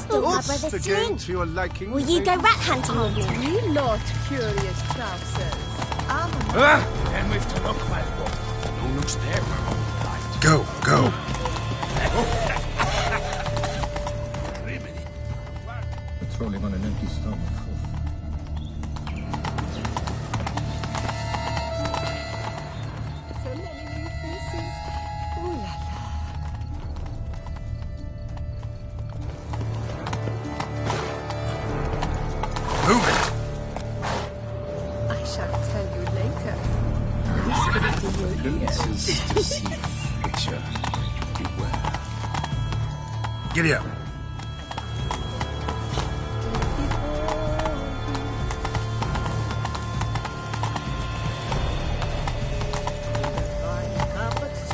Still What's cover the the game sling. to your liking? Will you go rat hunting with me? We Lord Curious Trousers. And we've to look, my lord. No looks there for all right. Go, go. Patrolling on an empty stomach. So many new faces. Ooh la la. Move it. I shall tell you later. Whisper it in your ear. Glimpses to see. Picture. Beware. Giddy up.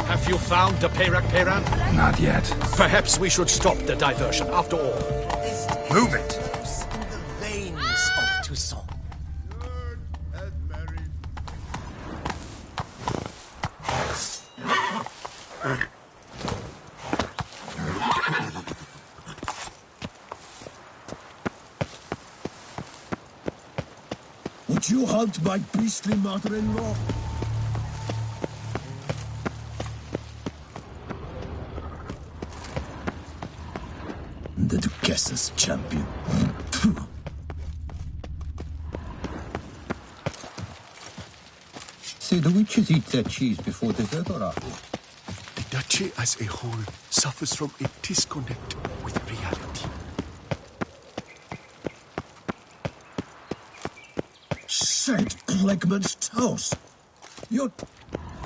Have you found the Perak? Not yet. Perhaps we should stop the diversion after all. Move it. In the veins of Toussaint. Would you hunt my beastly mother-in-law? The Duchess's champion. Say, the witches eat their cheese before dessert or after? The duchy as a whole suffers from a disconnect with reality. Saint Plegman's toast! You're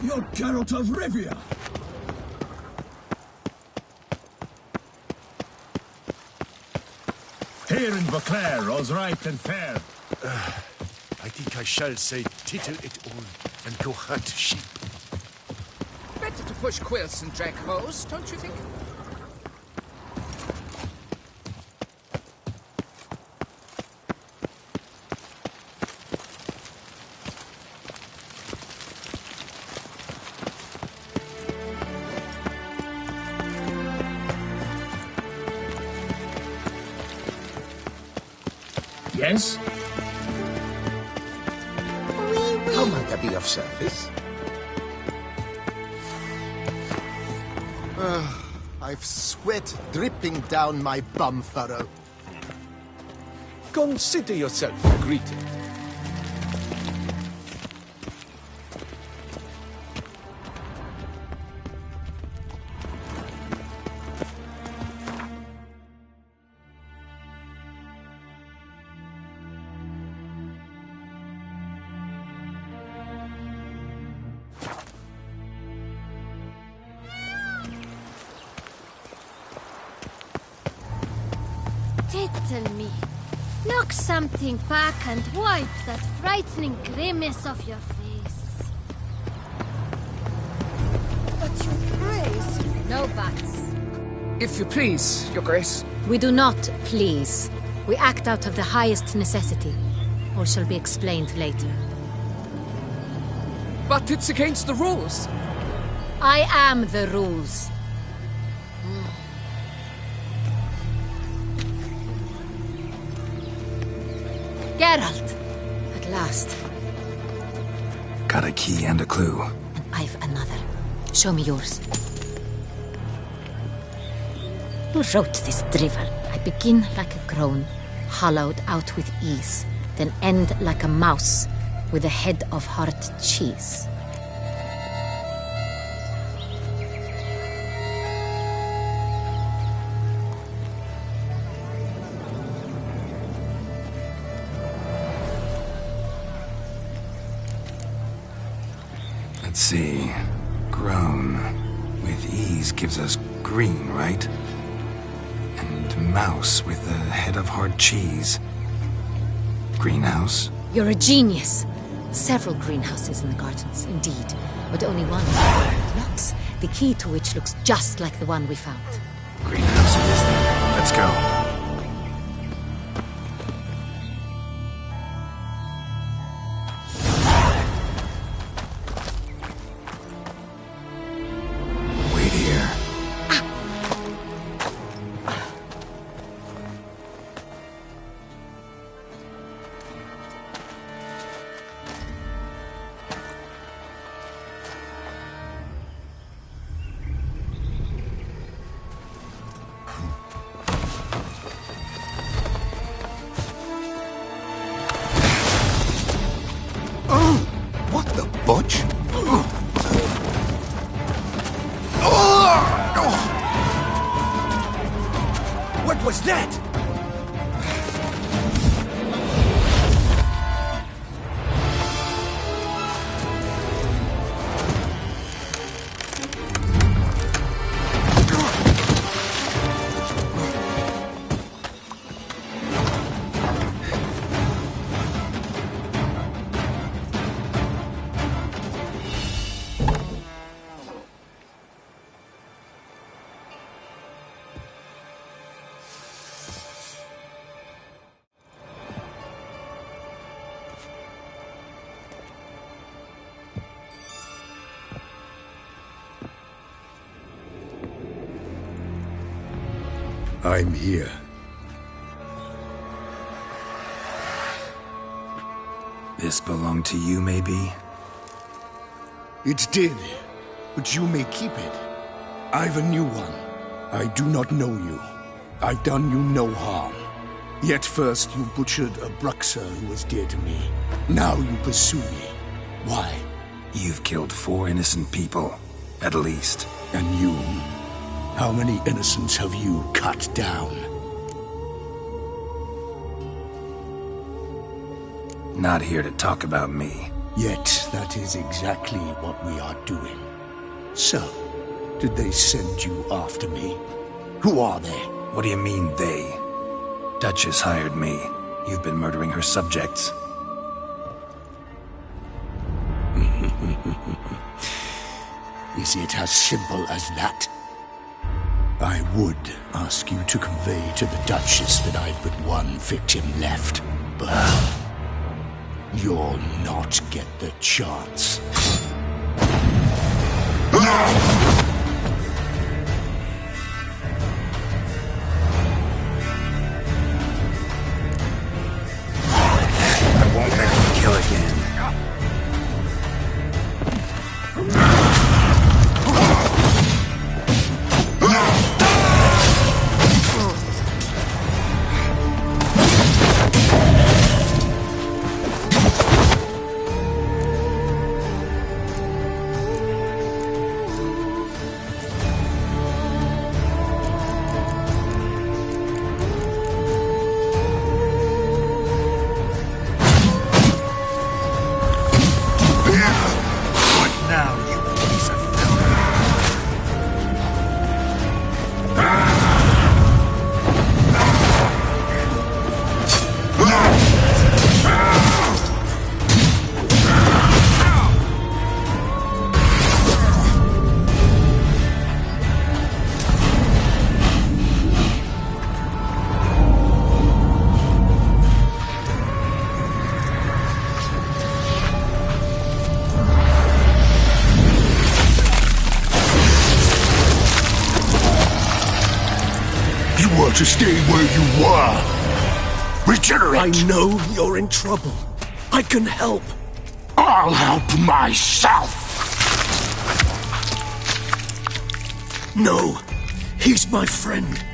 Geralt of Rivia! Here in Beauclair, all's right and fair. I think I shall say tittle it all and go hunt sheep. Better to push quilts and drag hoes, don't you think? Yes? How might I be of service? I've sweat dripping down my bum furrow. Consider yourself greeted. Tittle me. Knock something back and wipe that frightening grimace off your face. But your grace. No buts. If you please, Your Grace. We do not please. We act out of the highest necessity. All shall be explained later. But it's against the rules. I am the rules. Geralt! At last. Got a key and a clue. And I've another. Show me yours. Who wrote this drivel? I begin like a groan, hollowed out with ease, then end like a mouse with a head of hard cheese. Let's see. Grown with ease gives us green, right? And mouse with the head of hard cheese. Greenhouse? You're a genius. Several greenhouses in the gardens, indeed, but only one locks, the key to which looks just like the one we found. Greenhouse it is then. Let's go. was that? I'm here. This belonged to you, maybe? It did, but you may keep it. I've a new one. I do not know you. I've done you no harm. Yet first you butchered a Bruxer who was dear to me. Now you pursue me. Why? You've killed 4 innocent people, at least. And you? How many innocents have you cut down? Not here to talk about me. Yet that is exactly what we are doing. So, did they send you after me? Who are they? What do you mean, they? Duchess hired me. You've been murdering her subjects. Is it as simple as that? I would ask you to convey to the Duchess that I've but one victim left, but you'll not get the chance. I won't let him kill again. To stay where you were. Regenerate! I know you're in trouble. I can help. I'll help myself! No, he's my friend.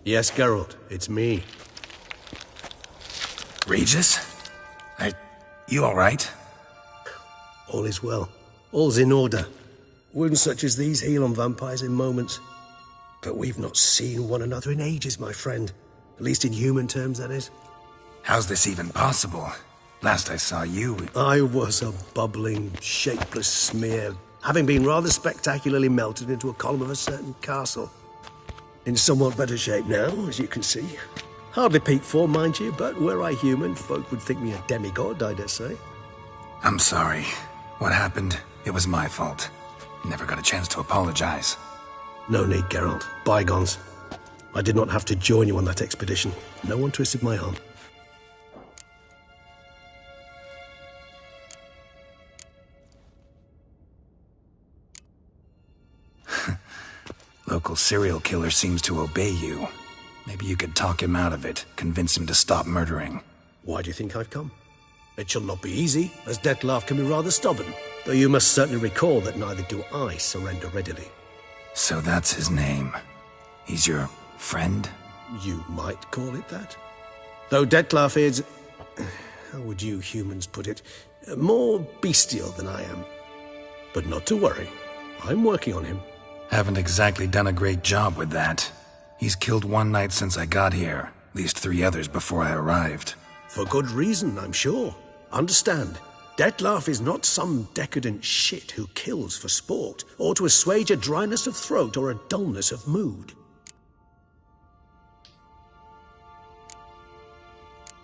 Yes, Geralt, it's me. Regis? You alright? All is well. All's in order. Wounds such as these heal on vampires in moments. But we've not seen one another in ages, my friend. At least in human terms, that is. How's this even possible? Last I saw you... I was a bubbling, shapeless smear, having been rather spectacularly melted into a column of a certain castle. In somewhat better shape now, as you can see. Hardly peak form, mind you, but were I human, folk would think me a demigod, I dare say. I'm sorry. What happened? It was my fault. Never got a chance to apologize. No need, Geralt. Bygones. I did not have to join you on that expedition. No one twisted my arm. Local serial killer seems to obey you. Maybe you could talk him out of it, convince him to stop murdering. Why do you think I've come? It shall not be easy, as Dettlaff can be rather stubborn. Though you must certainly recall that neither do I surrender readily. So that's his name. He's your friend? You might call it that. Though Detlef is, how would you humans put it, more bestial than I am. But not to worry, I'm working on him. Haven't exactly done a great job with that. He's killed one knight since I got here, at least 3 others before I arrived. For good reason, I'm sure. Understand, Detlef is not some decadent shit who kills for sport, or to assuage a dryness of throat or a dullness of mood.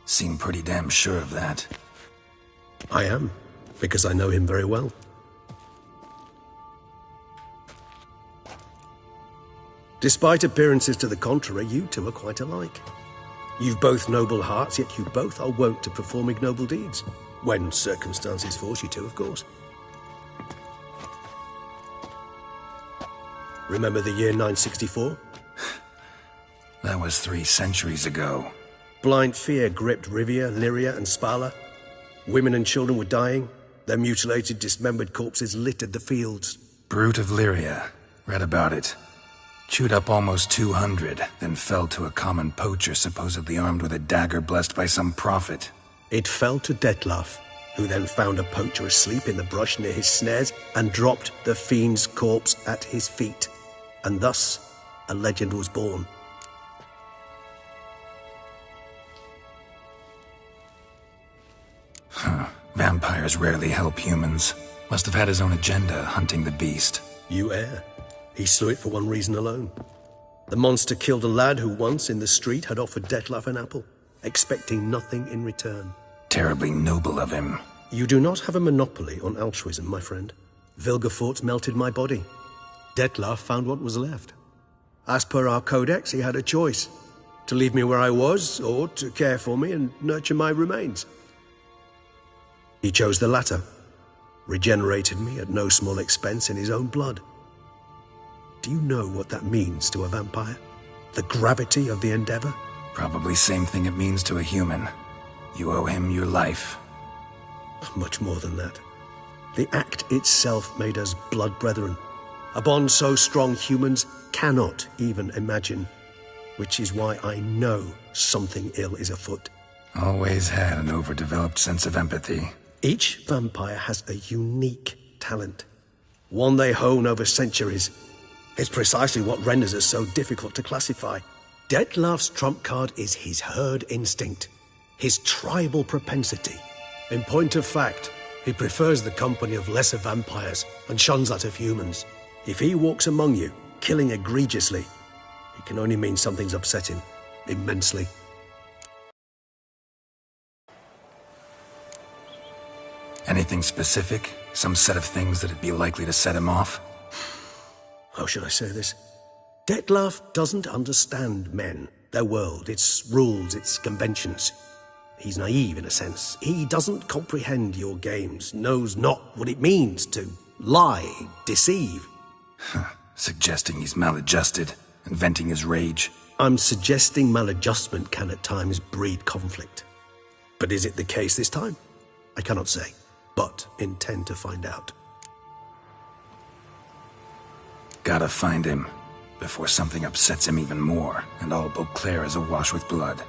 Seem pretty damn sure of that. I am, because I know him very well. Despite appearances to the contrary, you two are quite alike. You've both noble hearts, yet you both are wont to perform ignoble deeds. When circumstances force you to, of course. Remember the year 964? That was 3 centuries ago. Blind fear gripped Rivia, Lyria, and Spala. Women and children were dying. Their mutilated, dismembered corpses littered the fields. Brute of Lyria. Read about it. Chewed up almost 200, then fell to a common poacher supposedly armed with a dagger blessed by some prophet. It fell to Detlef, who then found a poacher asleep in the brush near his snares and dropped the fiend's corpse at his feet. And thus, a legend was born. Vampires rarely help humans. Must have had his own agenda, hunting the beast. You err. He slew it for one reason alone. The monster killed a lad who once, in the street, had offered Detlef an apple, expecting nothing in return. Terribly noble of him. You do not have a monopoly on altruism, my friend. Vilgefortz melted my body. Detlef found what was left. As per our codex, he had a choice. To leave me where I was, or to care for me and nurture my remains. He chose the latter. Regenerated me at no small expense in his own blood. Do you know what that means to a vampire? The gravity of the endeavor? Probably same thing it means to a human. You owe him your life. Much more than that. The act itself made us blood brethren. A bond so strong humans cannot even imagine. Which is why I know something ill is afoot. Always had an overdeveloped sense of empathy. Each vampire has a unique talent. One they hone over centuries. It's precisely what renders us so difficult to classify. Detlef's trump card is his herd instinct, his tribal propensity. In point of fact, he prefers the company of lesser vampires and shuns that of humans. If he walks among you, killing egregiously, it can only mean something's upset him, immensely. Anything specific? Some set of things that'd be likely to set him off? How should I say this? Detlef doesn't understand men, their world, its rules, its conventions. He's naive in a sense. He doesn't comprehend your games, knows not what it means to lie, deceive. Suggesting he's maladjusted and venting his rage. I'm suggesting maladjustment can at times breed conflict. But is it the case this time? I cannot say, but intend to find out. Gotta find him, before something upsets him even more, and all Beauclair is awash with blood.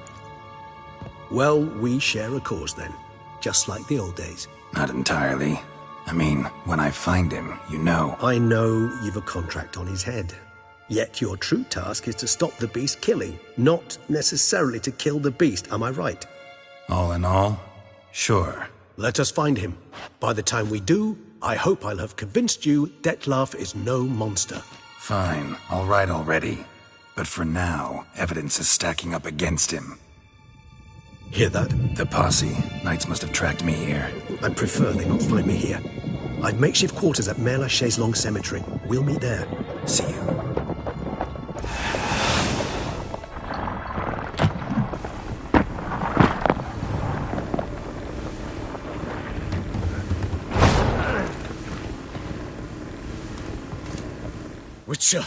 Well, we share a cause then, just like the old days. Not entirely. I mean, when I find him, you know. I know you've a contract on his head. Yet your true task is to stop the beast killing, not necessarily to kill the beast, am I right? All in all, sure. Let us find him. By the time we do, I hope I'll have convinced you Detlef is no monster. Fine, all right already. But for now, evidence is stacking up against him. Hear that? The posse. Knights must have tracked me here. I'd prefer they not find me here. I've makeshift quarters at Mère Lachaise Long Cemetery. We'll meet there. See you. Witcher,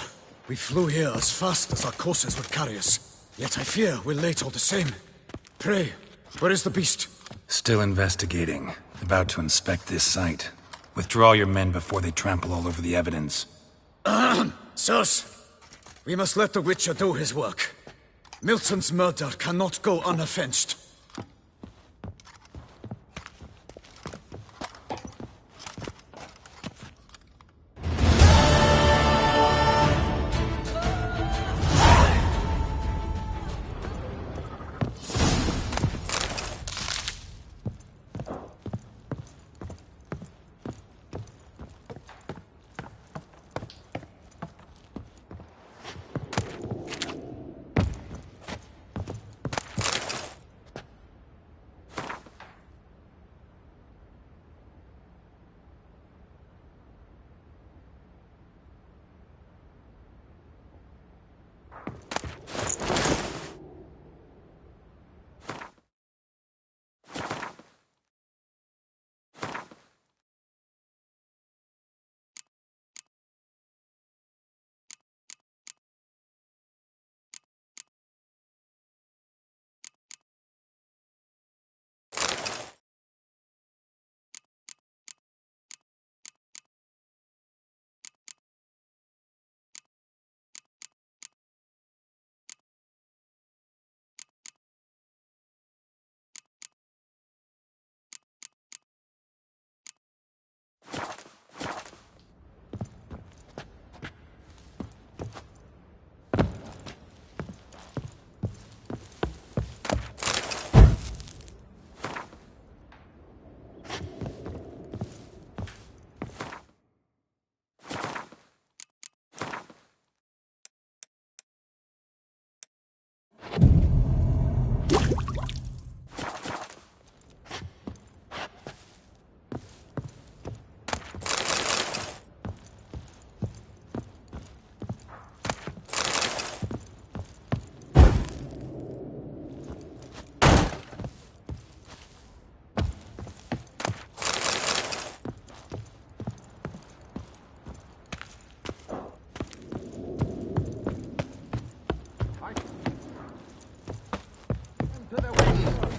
we flew here as fast as our courses would carry us. Yet I fear we're late all the same. Pray, where is the beast? Still investigating. About to inspect this site. Withdraw your men before they trample all over the evidence. Sirs, We must let the Witcher do his work. Milton's murder cannot go unavenged.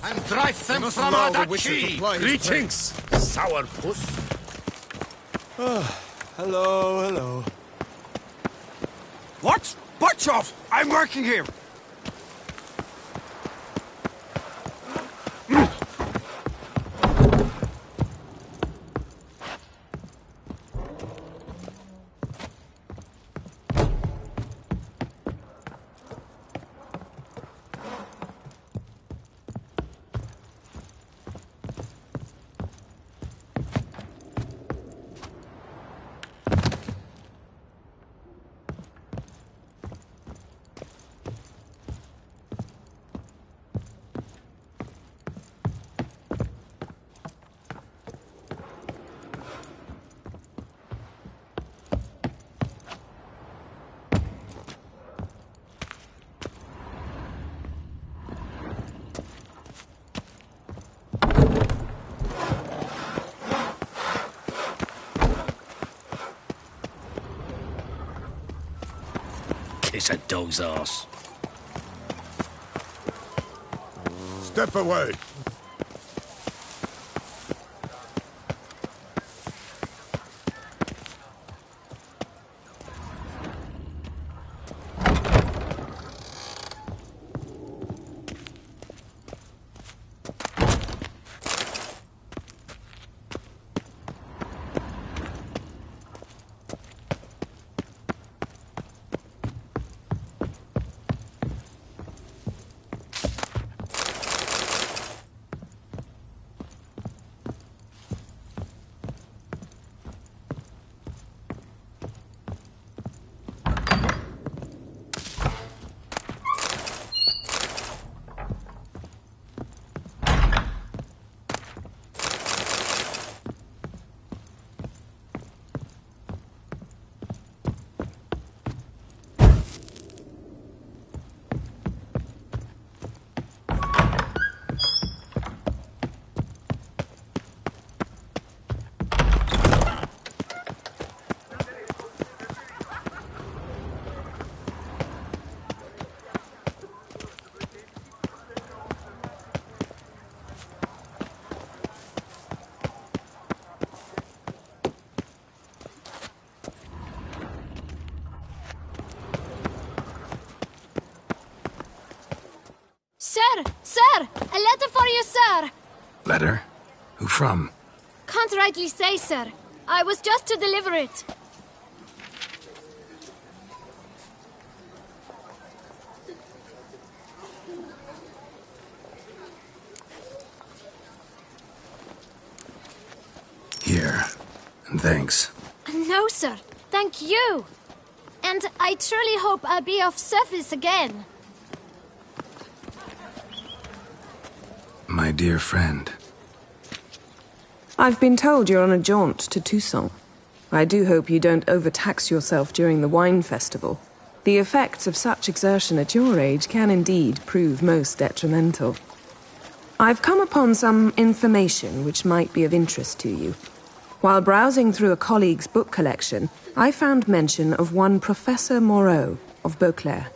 And drive them from Adachi! Greetings, sourpuss. Hello. What? Butchov! I'm working here! Kiss a dog's ass. Step away. Sir! Sir! A letter for you, sir! Letter? Who from? Can't rightly say, sir. I was just to deliver it. Here. And thanks. No, sir. Thank you. And I truly hope I'll be of service again. My dear friend. I've been told you're on a jaunt to Toussaint. I do hope you don't overtax yourself during the wine festival. The effects of such exertion at your age can indeed prove most detrimental. I've come upon some information which might be of interest to you. While browsing through a colleague's book collection, I found mention of one Professor Moreau of Beauclair,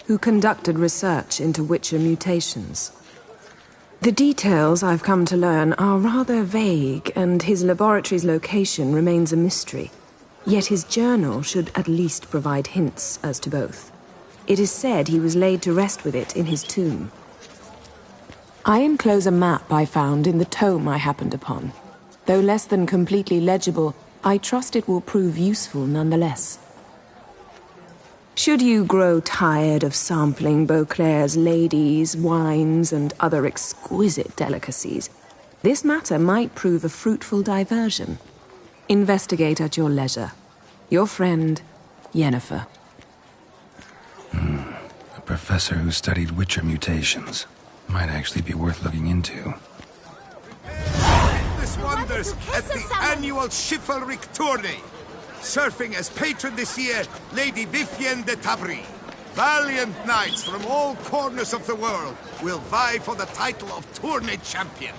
who conducted research into Witcher mutations. The details I've come to learn are rather vague, and his laboratory's location remains a mystery. Yet his journal should at least provide hints as to both. It is said he was laid to rest with it in his tomb. I enclose a map I found in the tome I happened upon. Though less than completely legible, I trust it will prove useful nonetheless. Should you grow tired of sampling Beauclair's ladies, wines, and other exquisite delicacies, this matter might prove a fruitful diversion. Investigate at your leisure. Your friend, Yennefer. A professor who studied Witcher mutations. Might actually be worth looking into. This wonders at the annual chivalric tourney. Surfing as patron this year, Lady Vivienne de Tabry. Valiant knights from all corners of the world will vie for the title of tourney champion.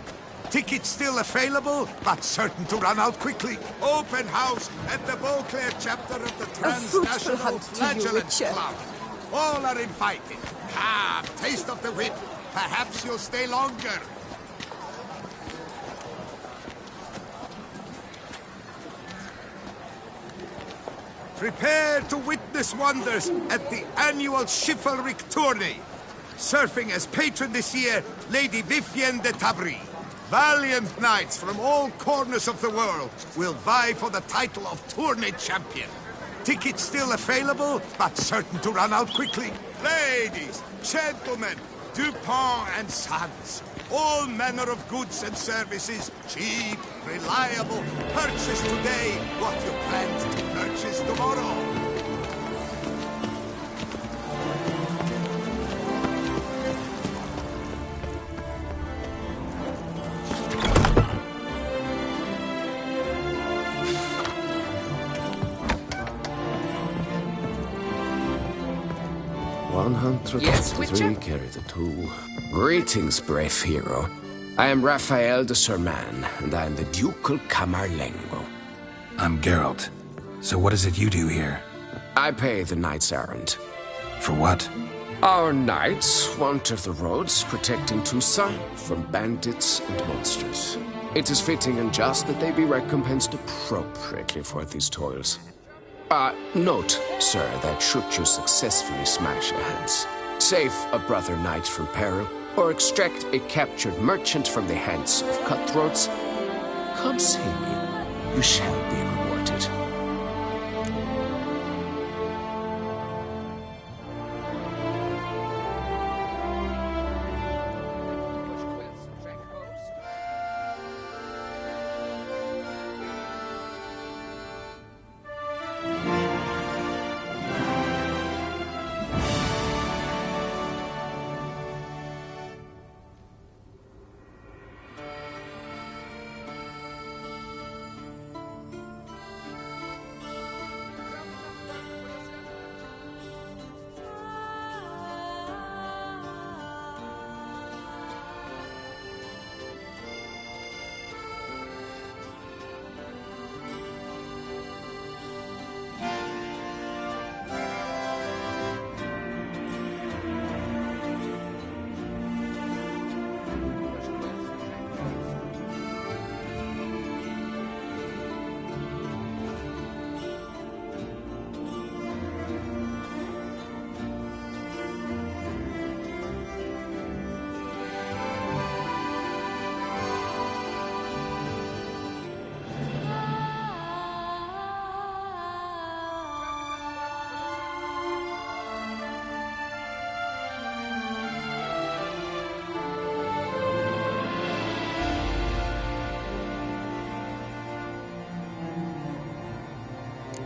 Tickets still available, but certain to run out quickly. Open house at the Beauclair chapter of the Transnational Flagellants Club. All are invited. Come, taste of the whip. Perhaps you'll stay longer. Prepare to witness wonders at the annual chivalric tourney. Surfing as patron this year, Lady Vivienne de Tabry. Valiant knights from all corners of the world will vie for the title of tourney champion. Tickets still available, but certain to run out quickly. Ladies, gentlemen, Dupont and Sons. All manner of goods and services, cheap, reliable. Purchase today what you planned to purchase tomorrow. Yes, Witcher? Carry the two. Greetings, brave hero. I am Raphael de Serman, and I am the Ducal Camarlengo. I'm Geralt. So what is it you do here? I pay the knight's errand. For what? Our knights wander the roads, protecting Toussaint from bandits and monsters. It is fitting and just that they be recompensed appropriately for these toils. Note, sir, that should you successfully smash a Hans, save a brother knight from peril, or extract a captured merchant from the hands of cutthroats, come see me. You shall be rewarded.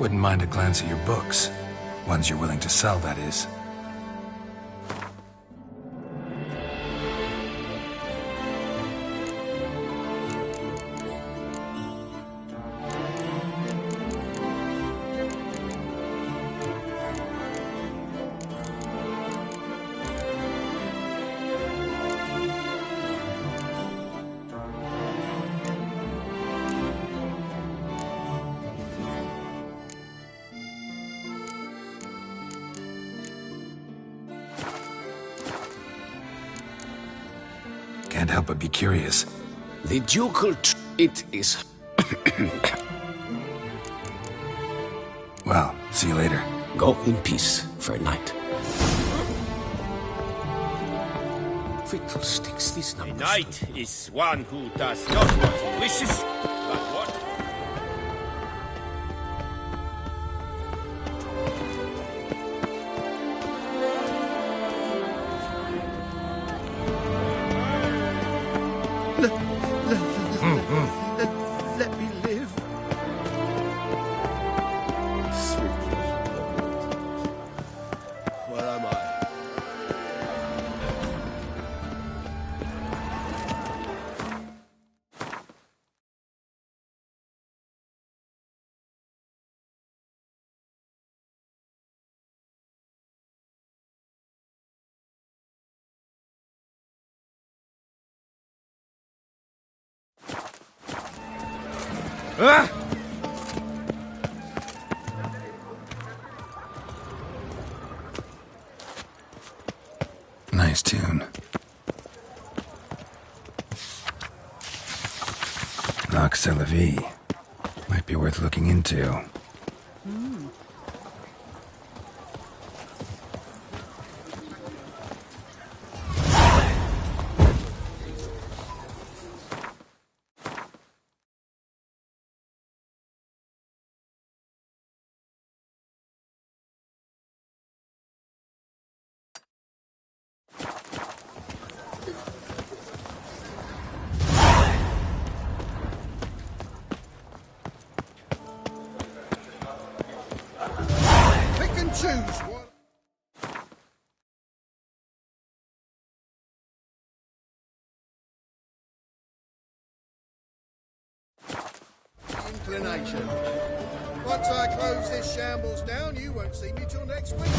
Wouldn't mind a glance at your books. Ones you're willing to sell, that is. Can't help but be curious. The ducal it is... Well, see you later. Go in peace for a night. Fiddlesticks, these numbers... A knight is one who does not what he wishes, but what... Let me live. Sweet. Where am I? Ah! Nice tune. Nox à la vie. Might be worth looking into. Pick and choose one. Inclination. Once I close this shambles down, you won't see me till next week.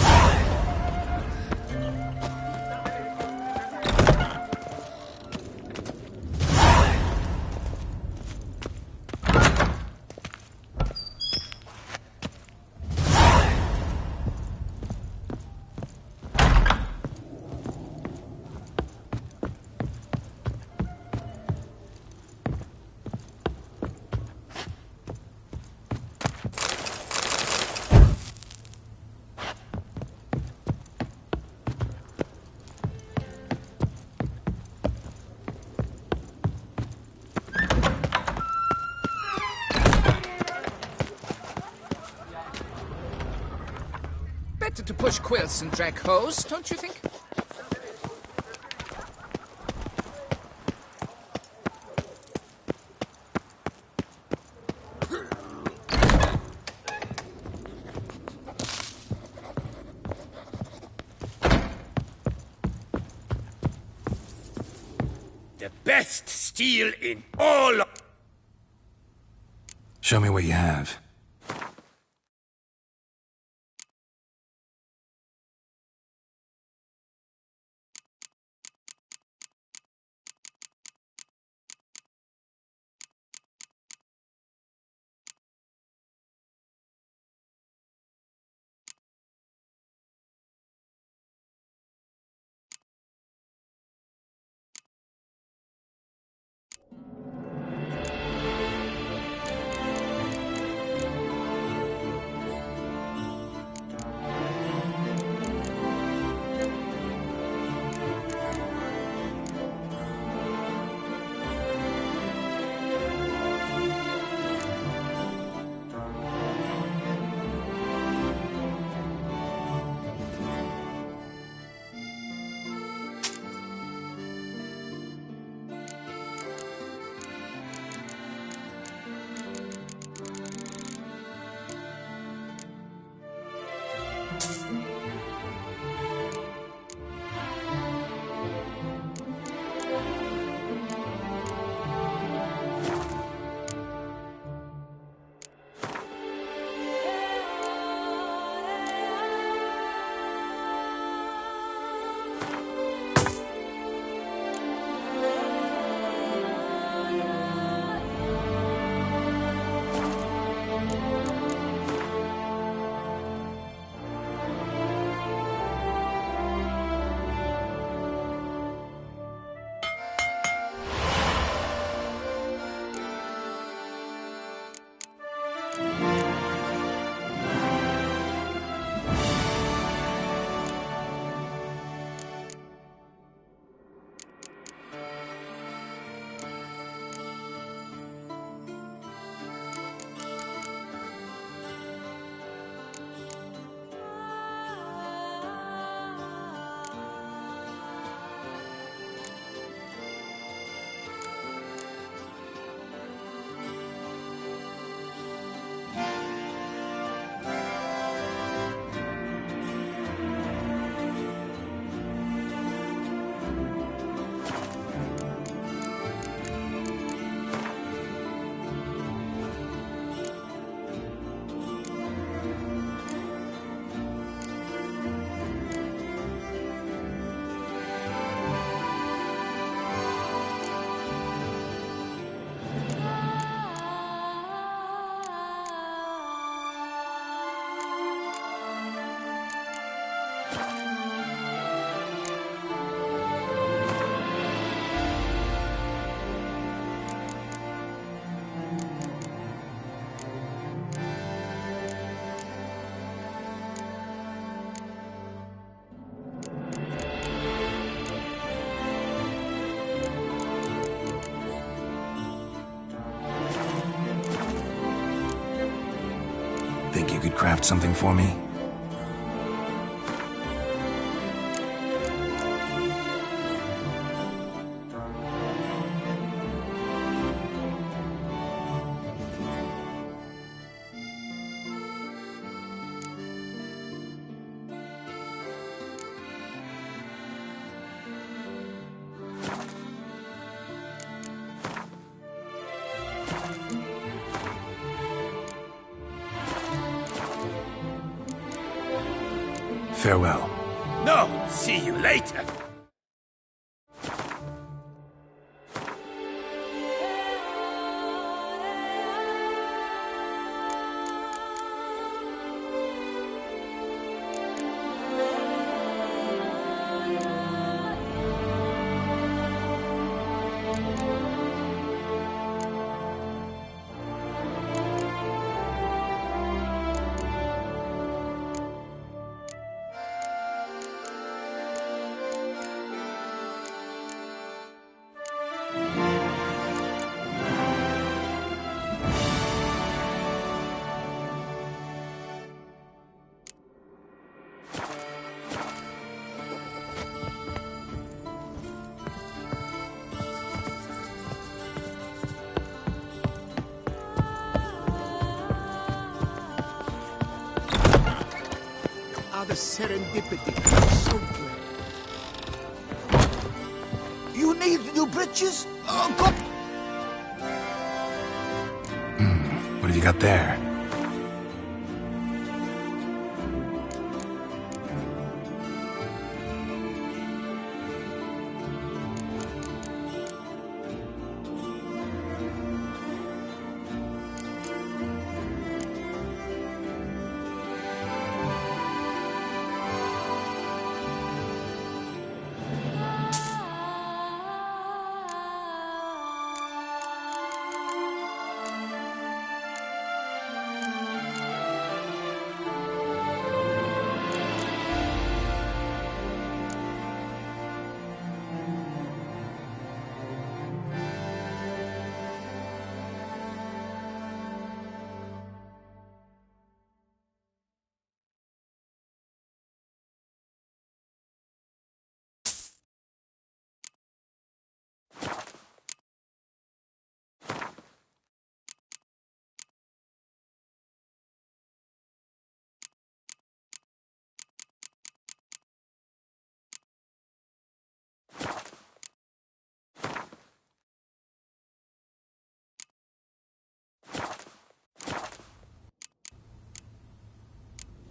Better to push quilts and drag hose, don't you think? The best steel in all of... Show me what you have. could craft something for me? Farewell. No, see you later. The serendipity. So good. You need new britches? Oh, God! What have you got there?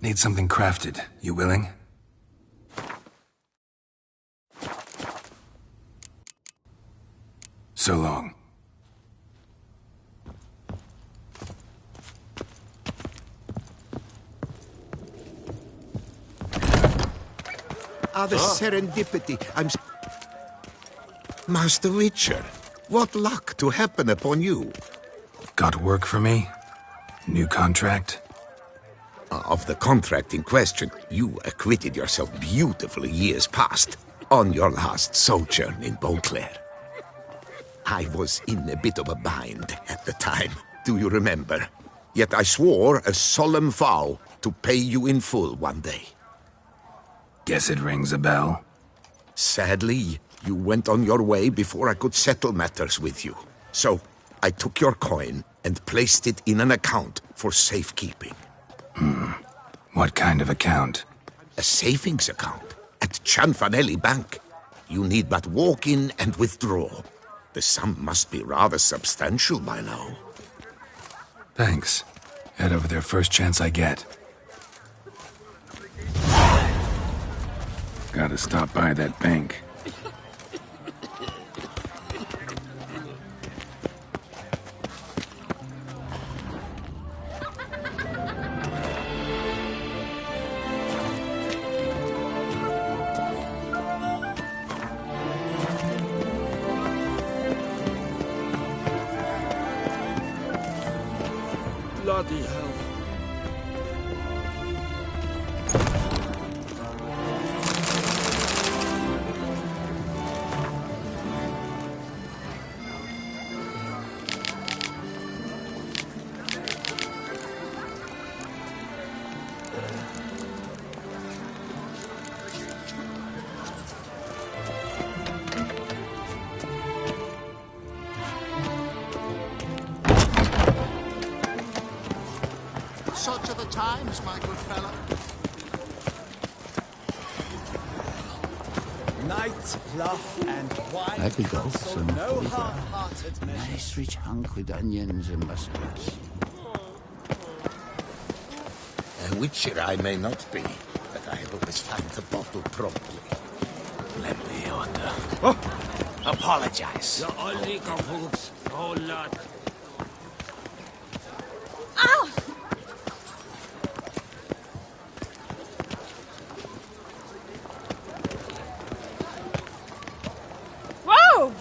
Need something crafted. You willing? So long. The serendipity. Master Witcher, what luck to happen upon you. Got work for me? New contract? Of the contract in question, you acquitted yourself beautifully years past, on your last sojourn in Beauclair. I was in a bit of a bind at the time, do you remember? Yet I swore a solemn vow to pay you in full one day. Guess it rings a bell. Sadly, you went on your way before I could settle matters with you. So, I took your coin and placed it in an account for safekeeping. What kind of account? A savings account at Cianfanelli Bank. You need but walk in and withdraw. The sum must be rather substantial by now. Thanks. Head over there first chance I get. Gotta stop by that bank. Bloody hell. other times, my good fellow. Night, bluff, and wine. I could go So some no half-hearted measures. nice rich hunk with onions and mushrooms. A witcher I may not be, but I have always found the bottle promptly. Let me order. Oh, apologize. The only cahoots, whole lot. Ow! Whoa!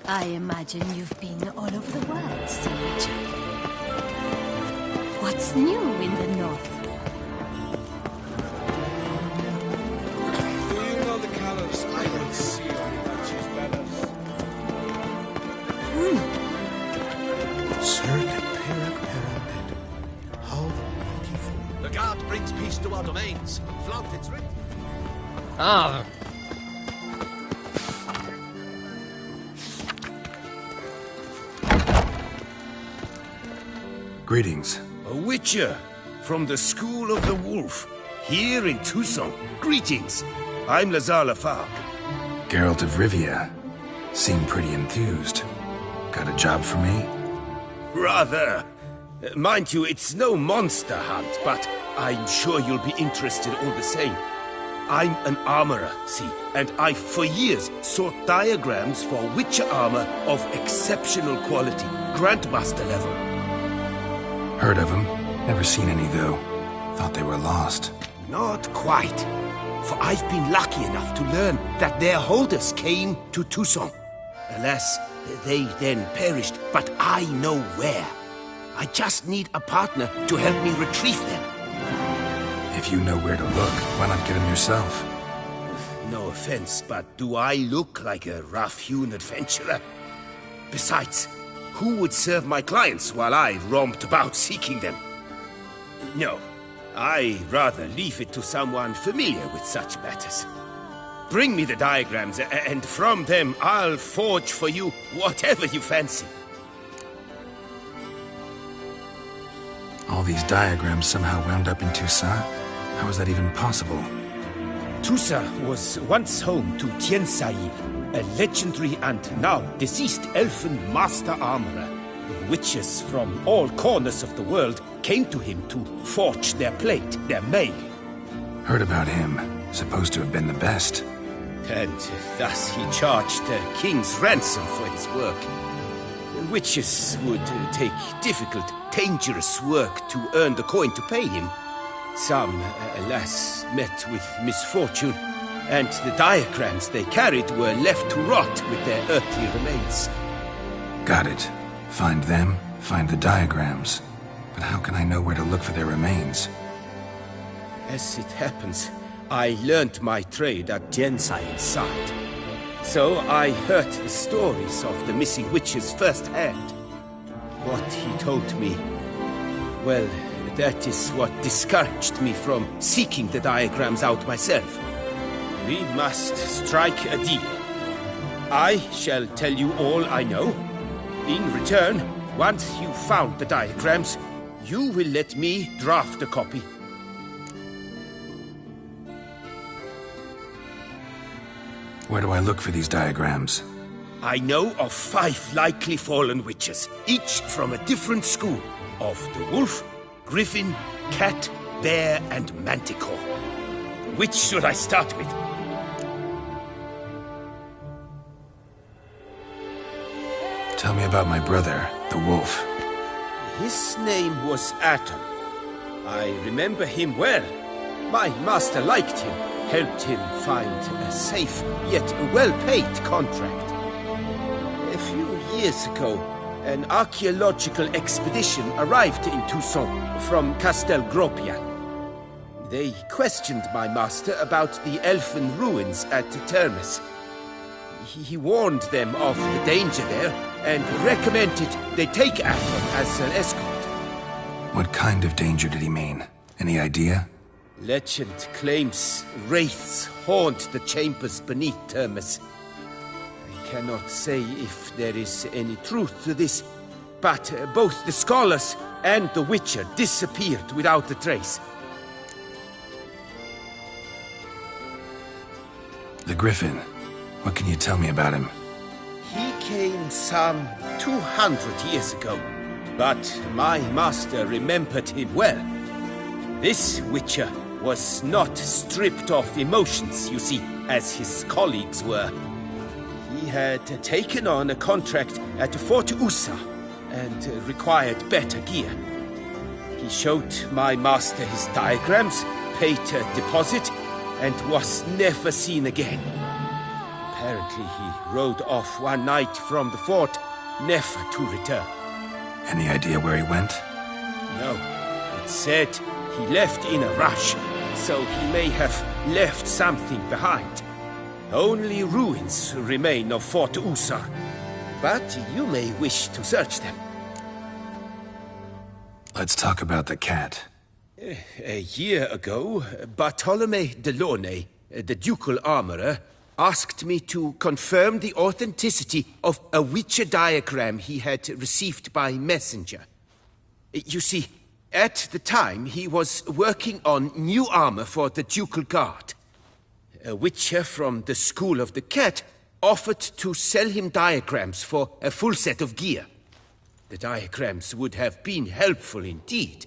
I imagine you've been all over the world, Sea Witcher. What's new in the north? Do you know the colors I can see on the Dutch's banners? Sir Perag Perambed. How beautiful. The guard brings peace to our domains. Flout its writ. Ah. Greetings. A witcher from the School of the Wolf, here in Tucson. Greetings. I'm Lazar Lafargue. Geralt of Rivia. Seem pretty enthused. Got a job for me? Rather. Mind you, it's no monster hunt, but I'm sure you'll be interested all the same. I'm an armorer, see, and I've for years sought diagrams for witcher armor of exceptional quality, Grandmaster level. Heard of them. Never seen any, though. Thought they were lost. Not quite. For I've been lucky enough to learn that their holders came to Tucson. Alas, they then perished, but I know where. I just need a partner to help me retrieve them. If you know where to look, why not get them yourself? No offense, but do I look like a rough-hewn adventurer? Besides, who would serve my clients while I romped about seeking them? No, I rather leave it to someone familiar with such matters. Bring me the diagrams, and from them I'll forge for you whatever you fancy. All these diagrams somehow wound up in Tucson? How is that even possible? Tucson was once home to Tiensail, a legendary and now deceased elfin master armorer. Witches from all corners of the world came to him to forge their plate, their mail. Heard about him. Supposed to have been the best. And thus he charged the king's ransom for his work. Witches would take difficult, dangerous work to earn the coin to pay him. Some, alas, met with misfortune, and the diagrams they carried were left to rot with their earthly remains. Got it. Find them, find the diagrams. But how can I know where to look for their remains? As it happens, I learnt my trade at Jensail's side. So I heard the stories of the missing witches firsthand. What he told me, well, that is what discouraged me from seeking the diagrams out myself. We must strike a deal. I shall tell you all I know. In return, once you've found the diagrams, you will let me draft a copy. Where do I look for these diagrams? I know of 5 likely fallen witches, each from a different school of the wolf, griffin, cat, bear, and manticore. Which should I start with? Tell me about my brother, the wolf. His name was Atom. I remember him well. My master liked him, helped him find a safe, yet well-paid contract. A few years ago, an archaeological expedition arrived in Tucson from Castel Gropia. They questioned my master about the elfin ruins at Termes. He warned them of the danger there, and recommended they take Atom as an escort. What kind of danger did he mean? Any idea? Legend claims wraiths haunt the chambers beneath Termus. I cannot say if there is any truth to this, but both the scholars and the Witcher disappeared without a trace. The Griffin. What can you tell me about him? He came some 200 years ago, but my master remembered him well. This Witcher was not stripped of emotions, you see, as his colleagues were. He had taken on a contract at Fort Usa and required better gear. He showed my master his diagrams, paid a deposit, and was never seen again. Apparently he rode off one night from the fort, never to return. Any idea where he went? No. It said he left in a rush, so he may have left something behind. Only ruins remain of Fort Usa, but you may wish to search them. Let's talk about the cat. A year ago, Bartolome Delaunay, the ducal armorer, asked me to confirm the authenticity of a Witcher diagram he had received by messenger. You see, at the time he was working on new armor for the ducal guard. A Witcher from the School of the Cat offered to sell him diagrams for a full set of gear. The diagrams would have been helpful indeed.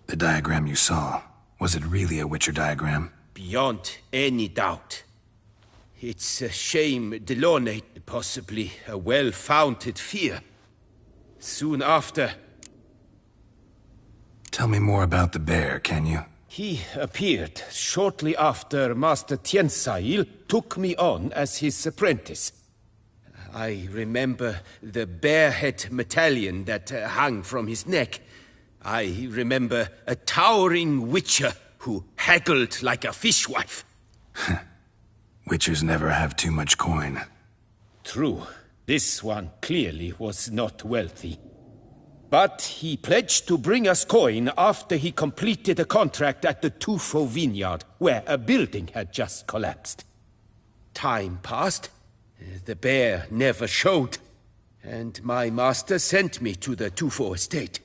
The diagram you saw, was it really a Witcher diagram? Beyond any doubt. It's a shame Delaunay, possibly a well-founded fear. Soon after... Tell me more about the bear, can you? He appeared shortly after Master Tiensail took me on as his apprentice. I remember the bear-head medallion that hung from his neck. I remember a towering Witcher who haggled like a fishwife. Witchers never have too much coin. True. This one clearly was not wealthy. But he pledged to bring us coin after he completed a contract at the Tufo vineyard, where a building had just collapsed. Time passed. The bear never showed, and my master sent me to the Tufo estate.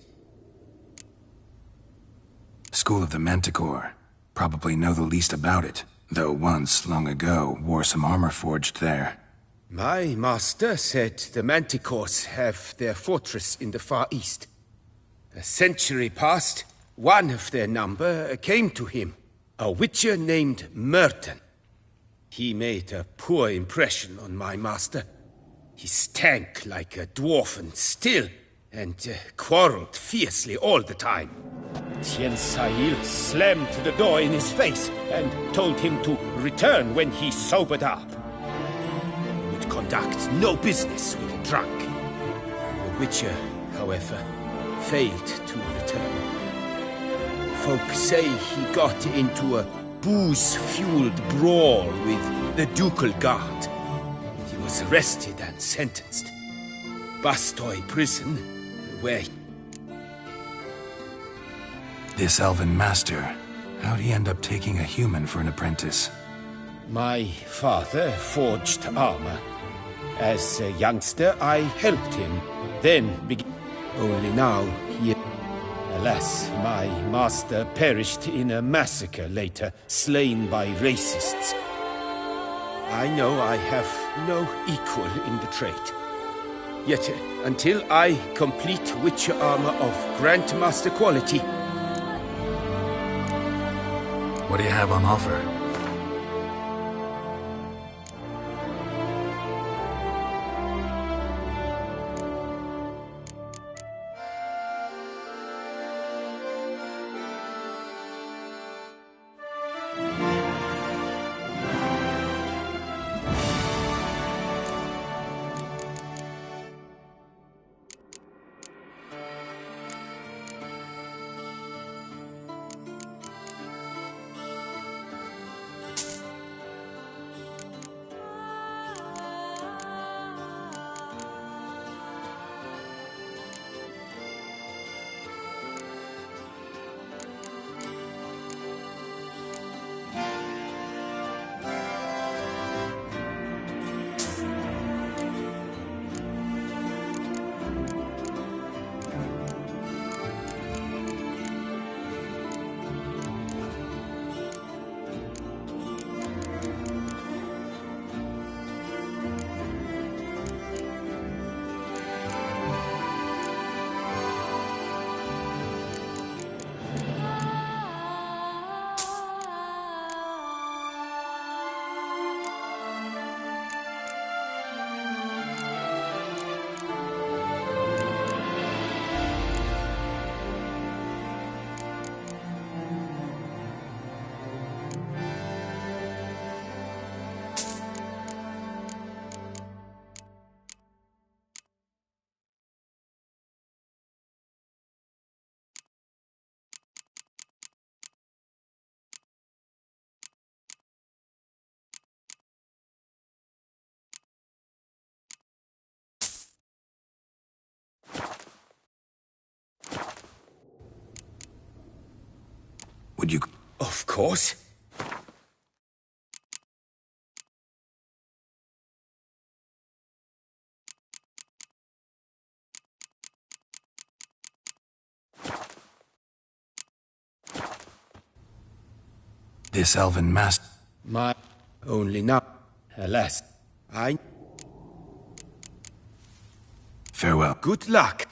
School of the Manticore. Probably know the least about it, though once, long ago, wore some armor forged there. My master said the Manticores have their fortress in the Far East. A century passed, one of their number came to him, a Witcher named Merton. He made a poor impression on my master. He stank like a dwarfen still, and quarreled fiercely all the time. Tiensail slammed the door in his face and told him to return when he sobered up. He would conduct no business with a drunk. The Witcher, however, failed to return. Folk say he got into a booze-fueled brawl with the ducal guard. He was arrested and sentenced. Bastoy prison, where... This elven master, how'd he end up taking a human for an apprentice? My father forged armor. As a youngster, I helped him. Then only now he... Alas, my master perished in a massacre later, slain by racists. I know I have no equal in the trade. Yet, until I complete Witcher armor of Grandmaster quality... What do you have on offer? Would you... Of course. This elven master... My only now. Alas, I... Farewell. Good luck.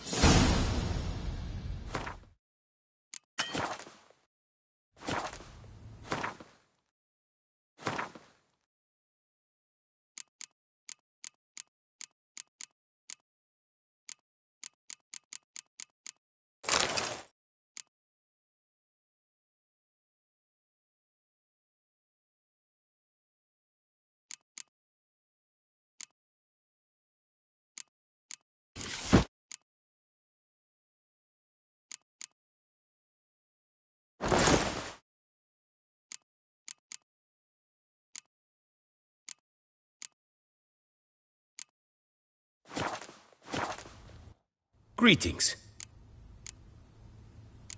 Greetings.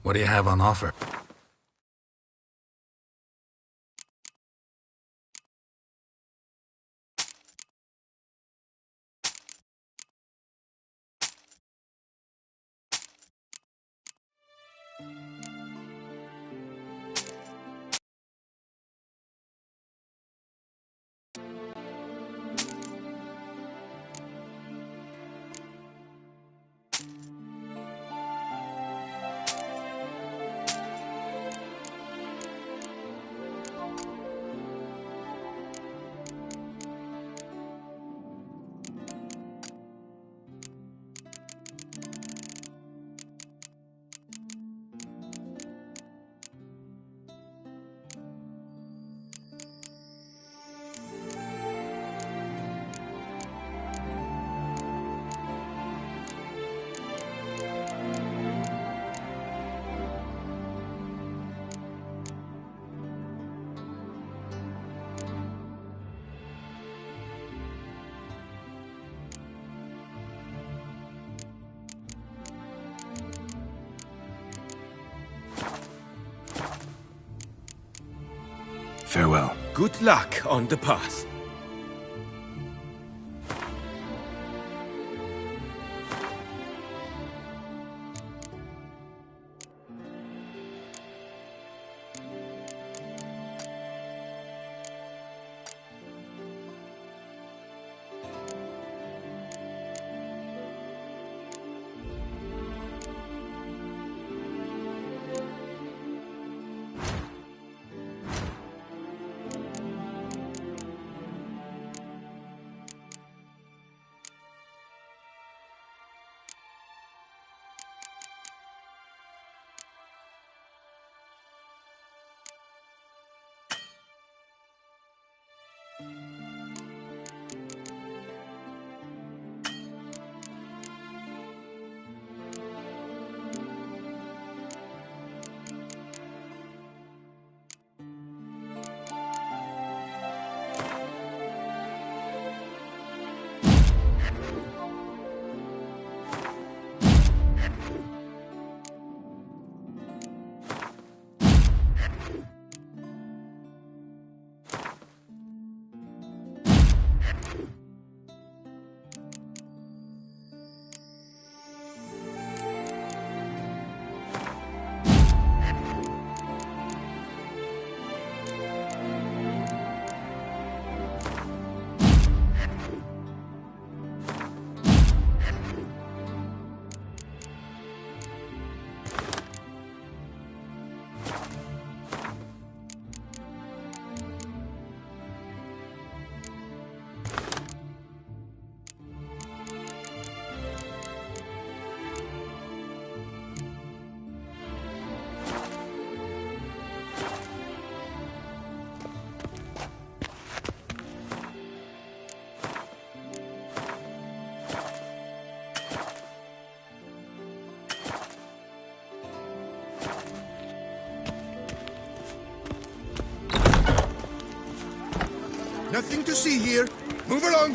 What do you have on offer? Farewell. Good luck on the path. Nothing to see here. Move along.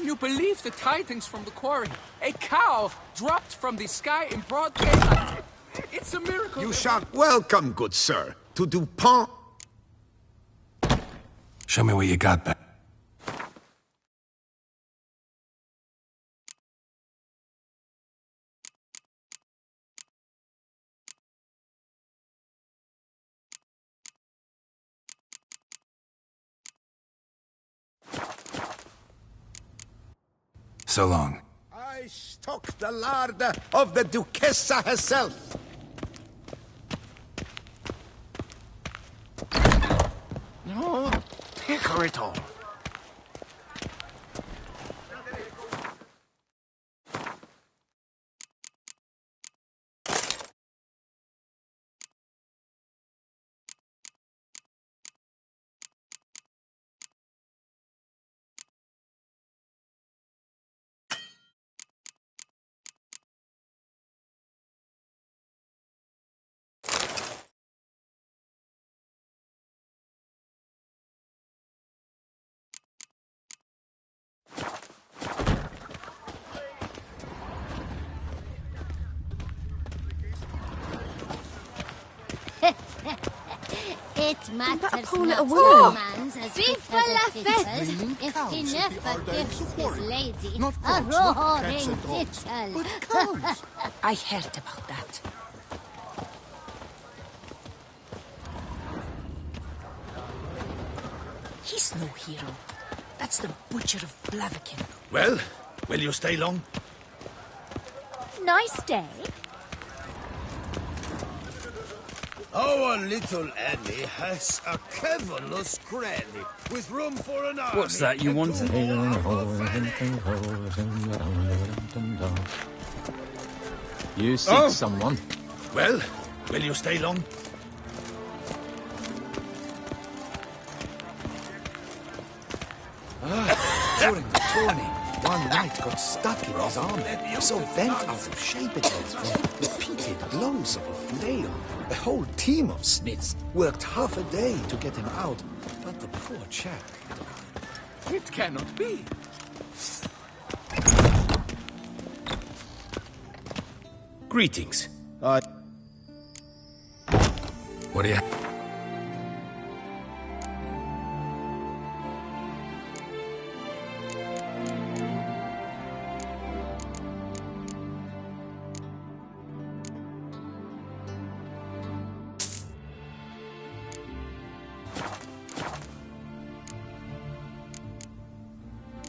Can you believe the tidings from the quarry? A cow dropped from the sky in broad daylight. It's a miracle. You shall welcome, good sir, to Dupont. Show me what you got back. So long. I stock the larder of the Duchessa herself. No, take her at all. It matters poor not little to woman. man's as Vive quick as la a fickle, if he never gives his lady a roaring tittle. I heard about that. He's no hero. That's the Butcher of Blaviken. Well, will you stay long? Nice day. Our little Annie has a cavernous granny with room for an army. What's that you wanted? You seek someone. Well, will you stay long? During the tourney, one knight got stuck in his armor, so bent out of shape it was from repeated blows of a flail. A whole team of smiths worked half a day to get him out, but the poor chap... It cannot be. Greetings. What do you...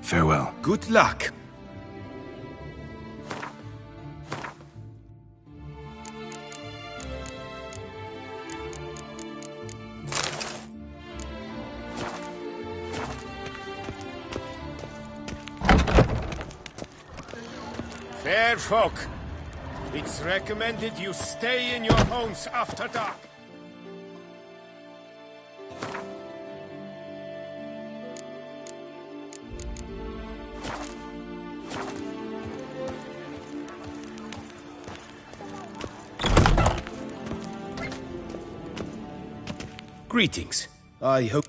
Farewell. Good luck. Fair folk, it's recommended you stay in your homes after dark. Greetings. I hope...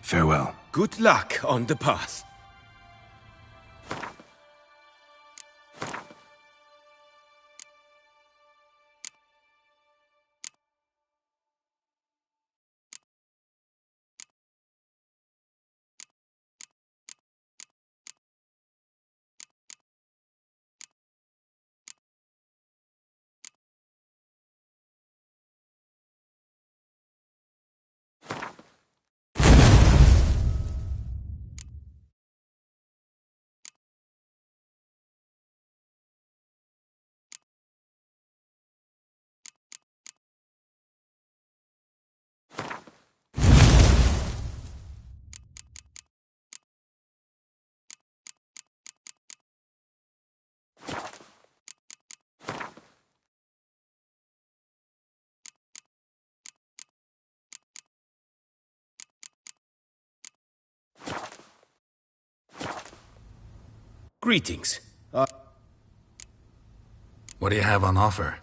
Farewell. Good luck on the path. Greetings. What do you have on offer?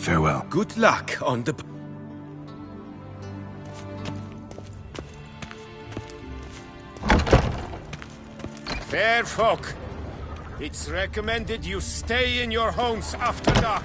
Farewell. Good luck on the... Fair folk, it's recommended you stay in your homes after dark.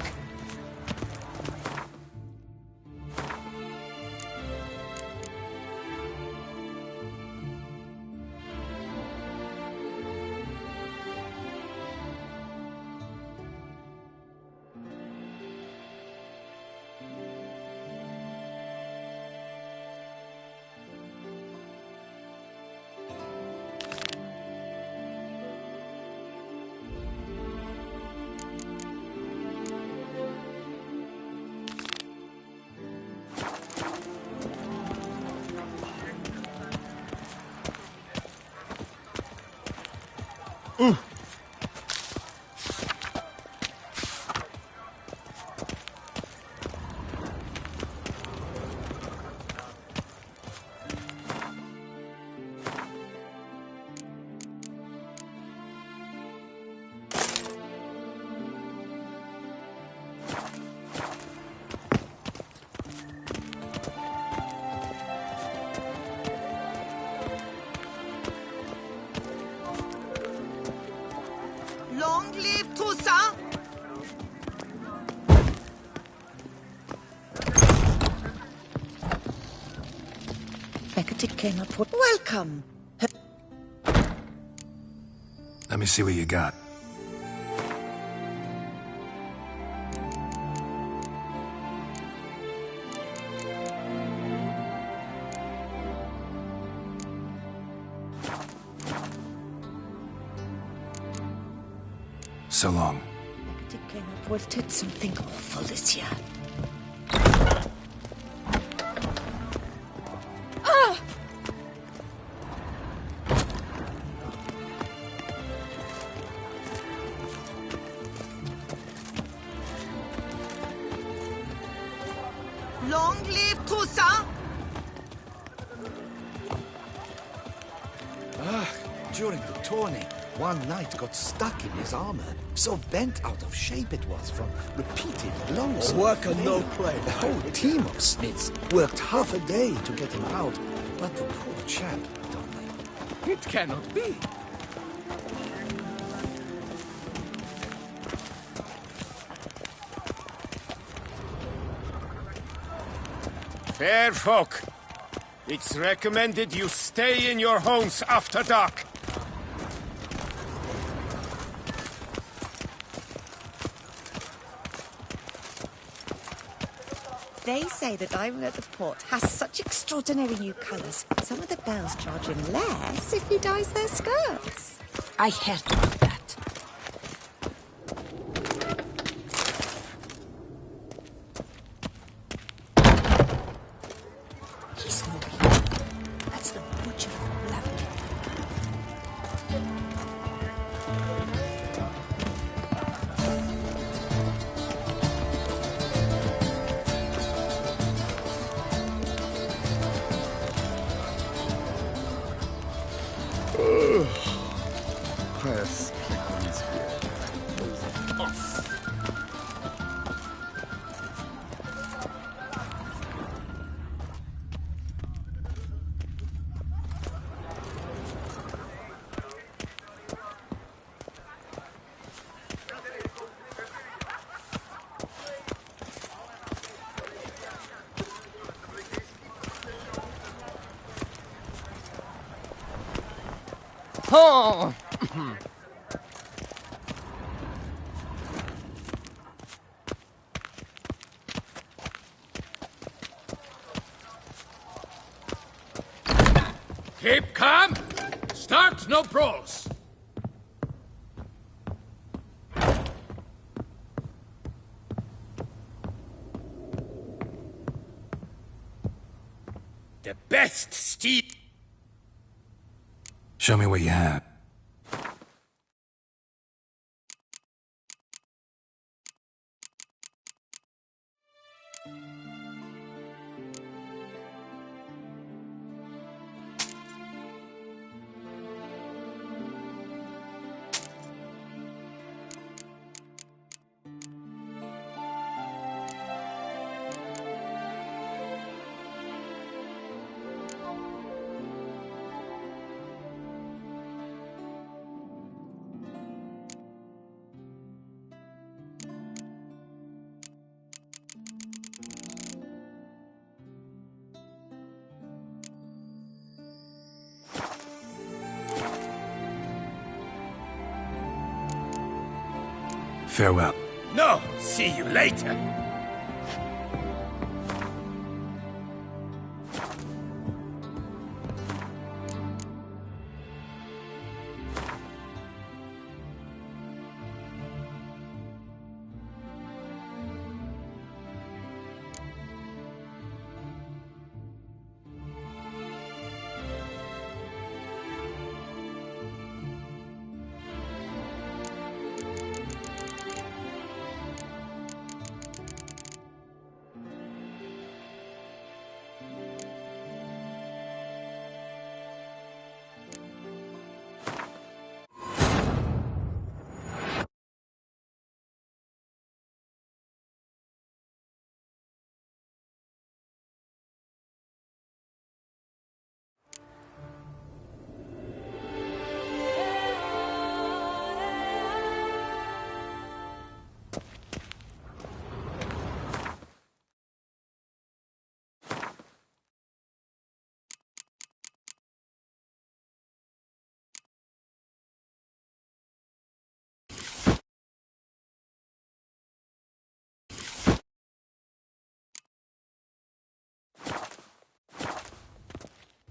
Long live Toussaint! Welcome. Let me see what you got. So long. Reported something awful this year. Long live Toussaint! During the tourney, one knight got stuck in his armor. So bent out of shape it was from repeated blows. Work and no play. The whole team of smiths worked half a day to get him out, but the poor chap died. It cannot be. Fair folk, it's recommended you stay in your homes after dark. They say the diamond at the port has such extraordinary new colours. Some of the bells charge him less if he dyes their skirts. I heard about that. He's no hero. That's the butcher from Lavender. Yes, Clickman's here. Oh! Keep calm. Start no brawls. The best steed. Show me what you have. Farewell. No, see you later.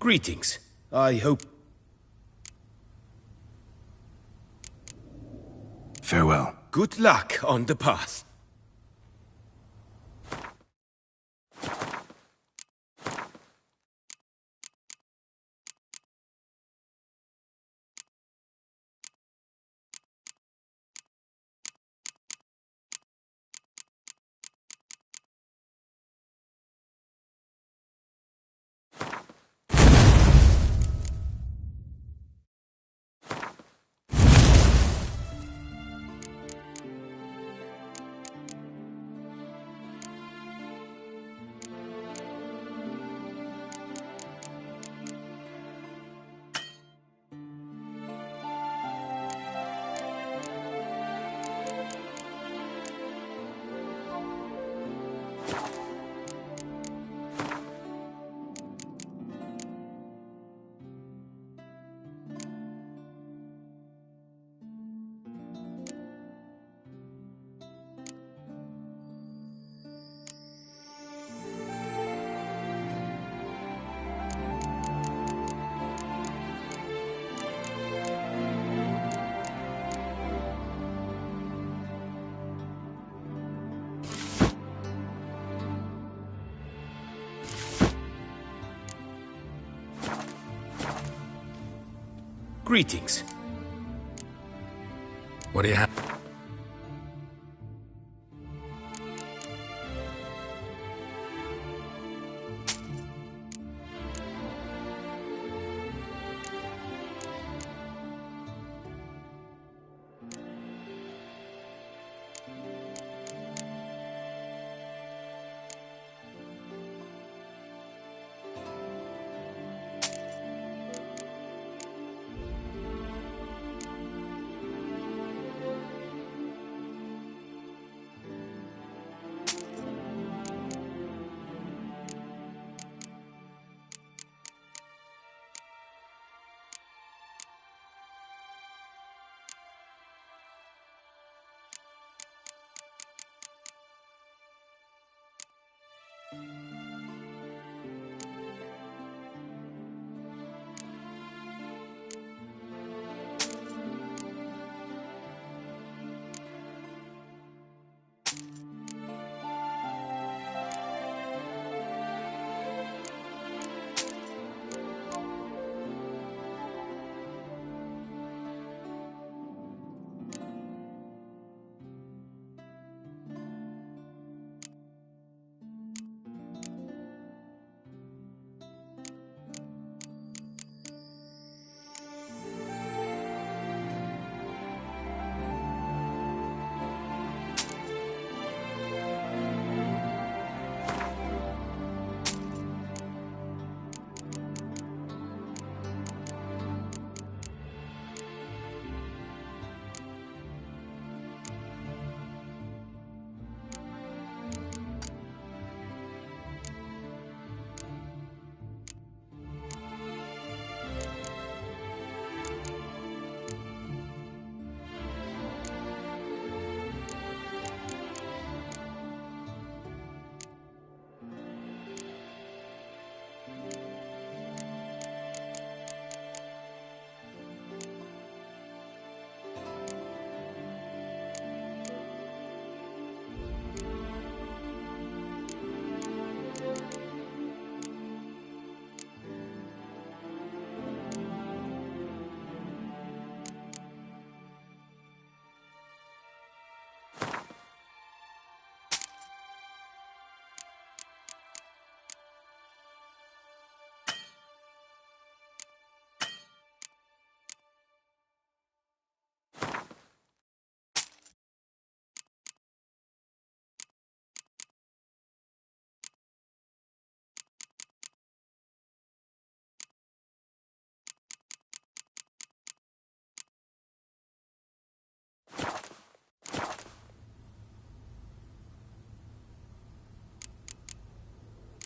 Greetings. I hope... Farewell. Good luck on the path. Greetings. What do you have?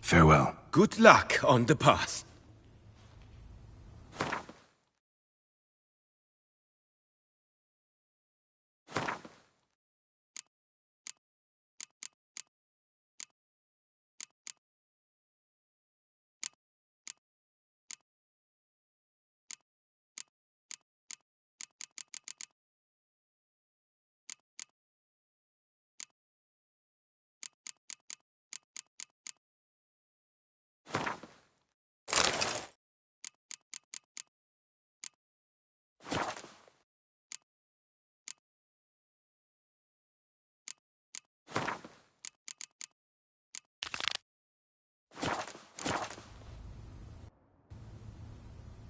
Farewell. Good luck on the path.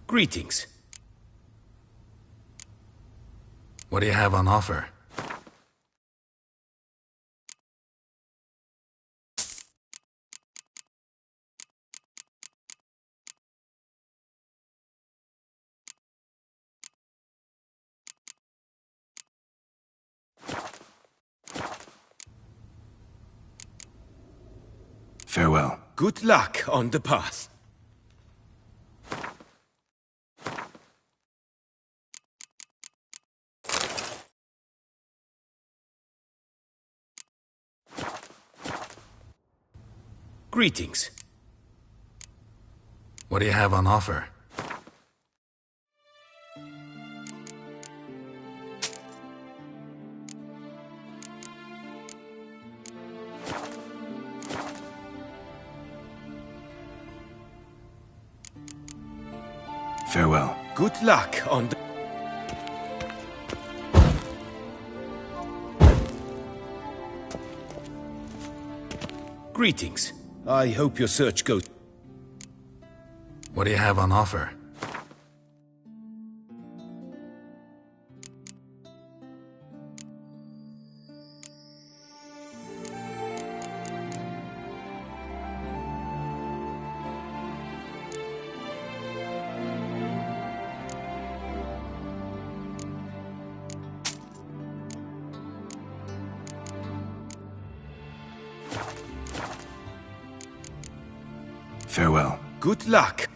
Greetings. What do you have on offer? Farewell. Good luck on the path. Greetings. What do you have on offer? Farewell. Good luck on the... Greetings. I hope your search goes... What do you have on offer? Farewell. Good luck.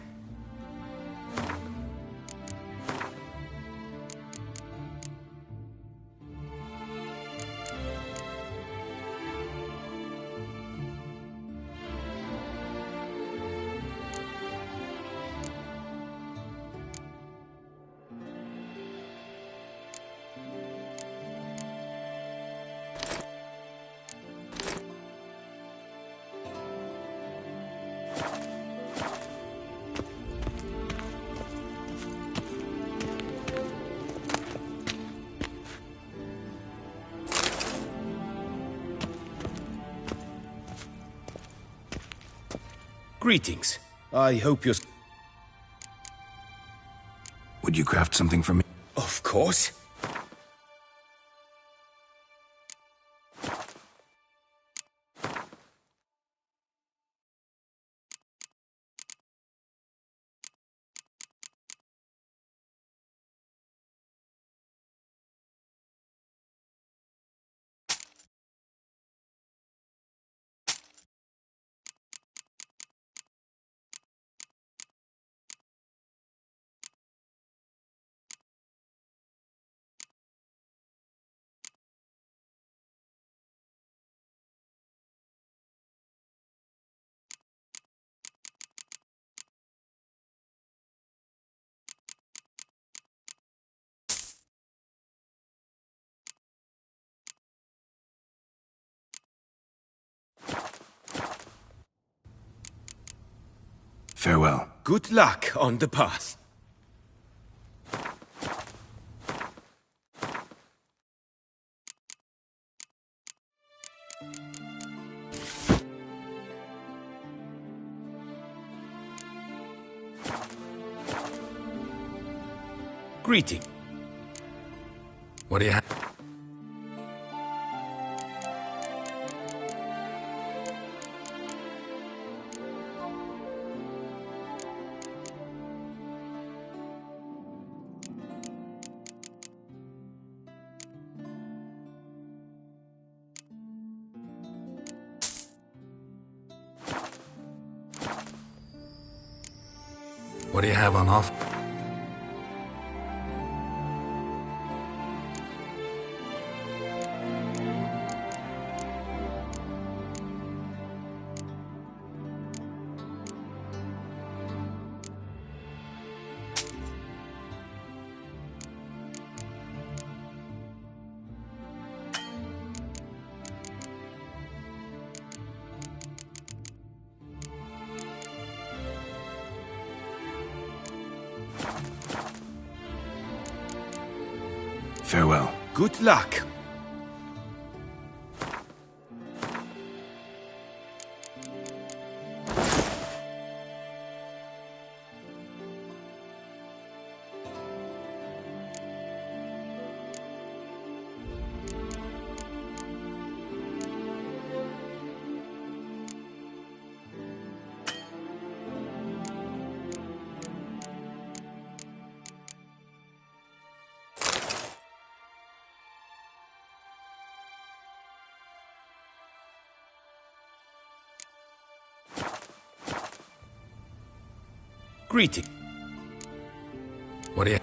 Greetings. I hope you're... Would you craft something for me? Of course. Farewell. Good luck on the path. Greeting. What do you have? What do you have on offer? Farewell. Good luck. Greeting. What do you...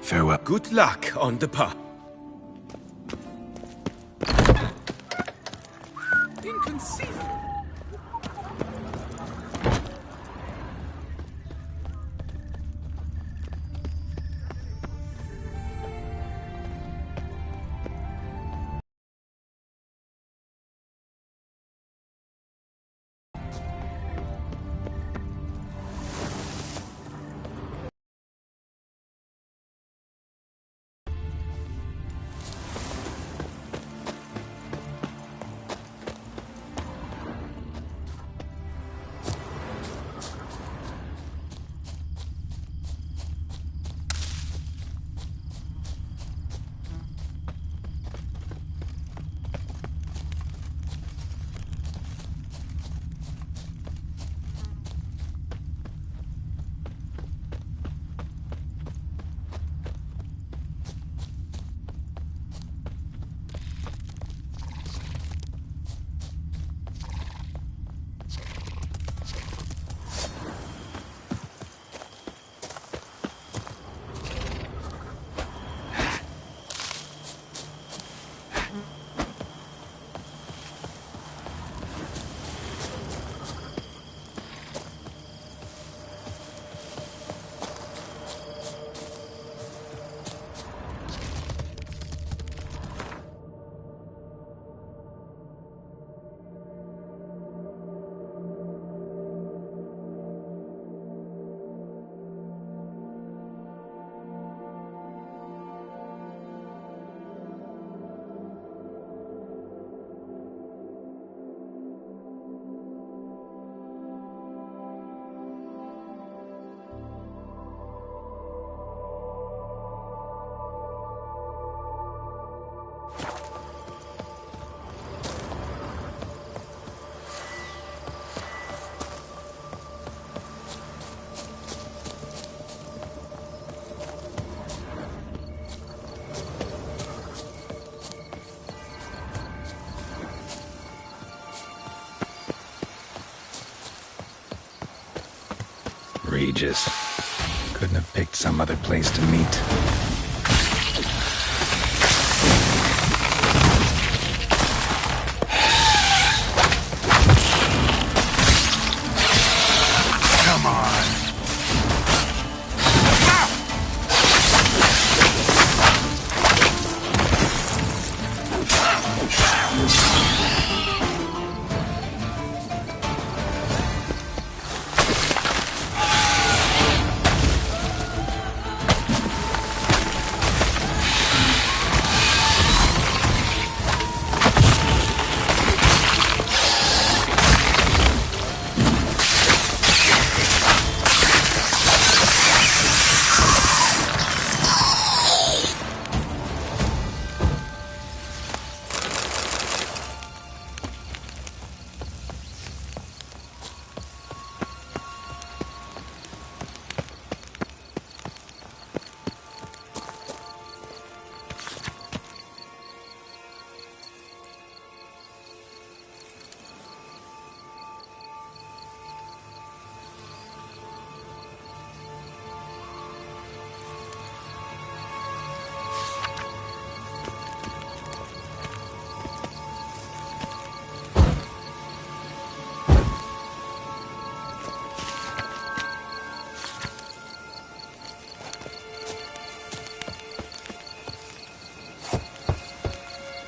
Farewell. Good luck on the path. Inconceivable. Regis. Couldn't have picked some other place to meet. Come on.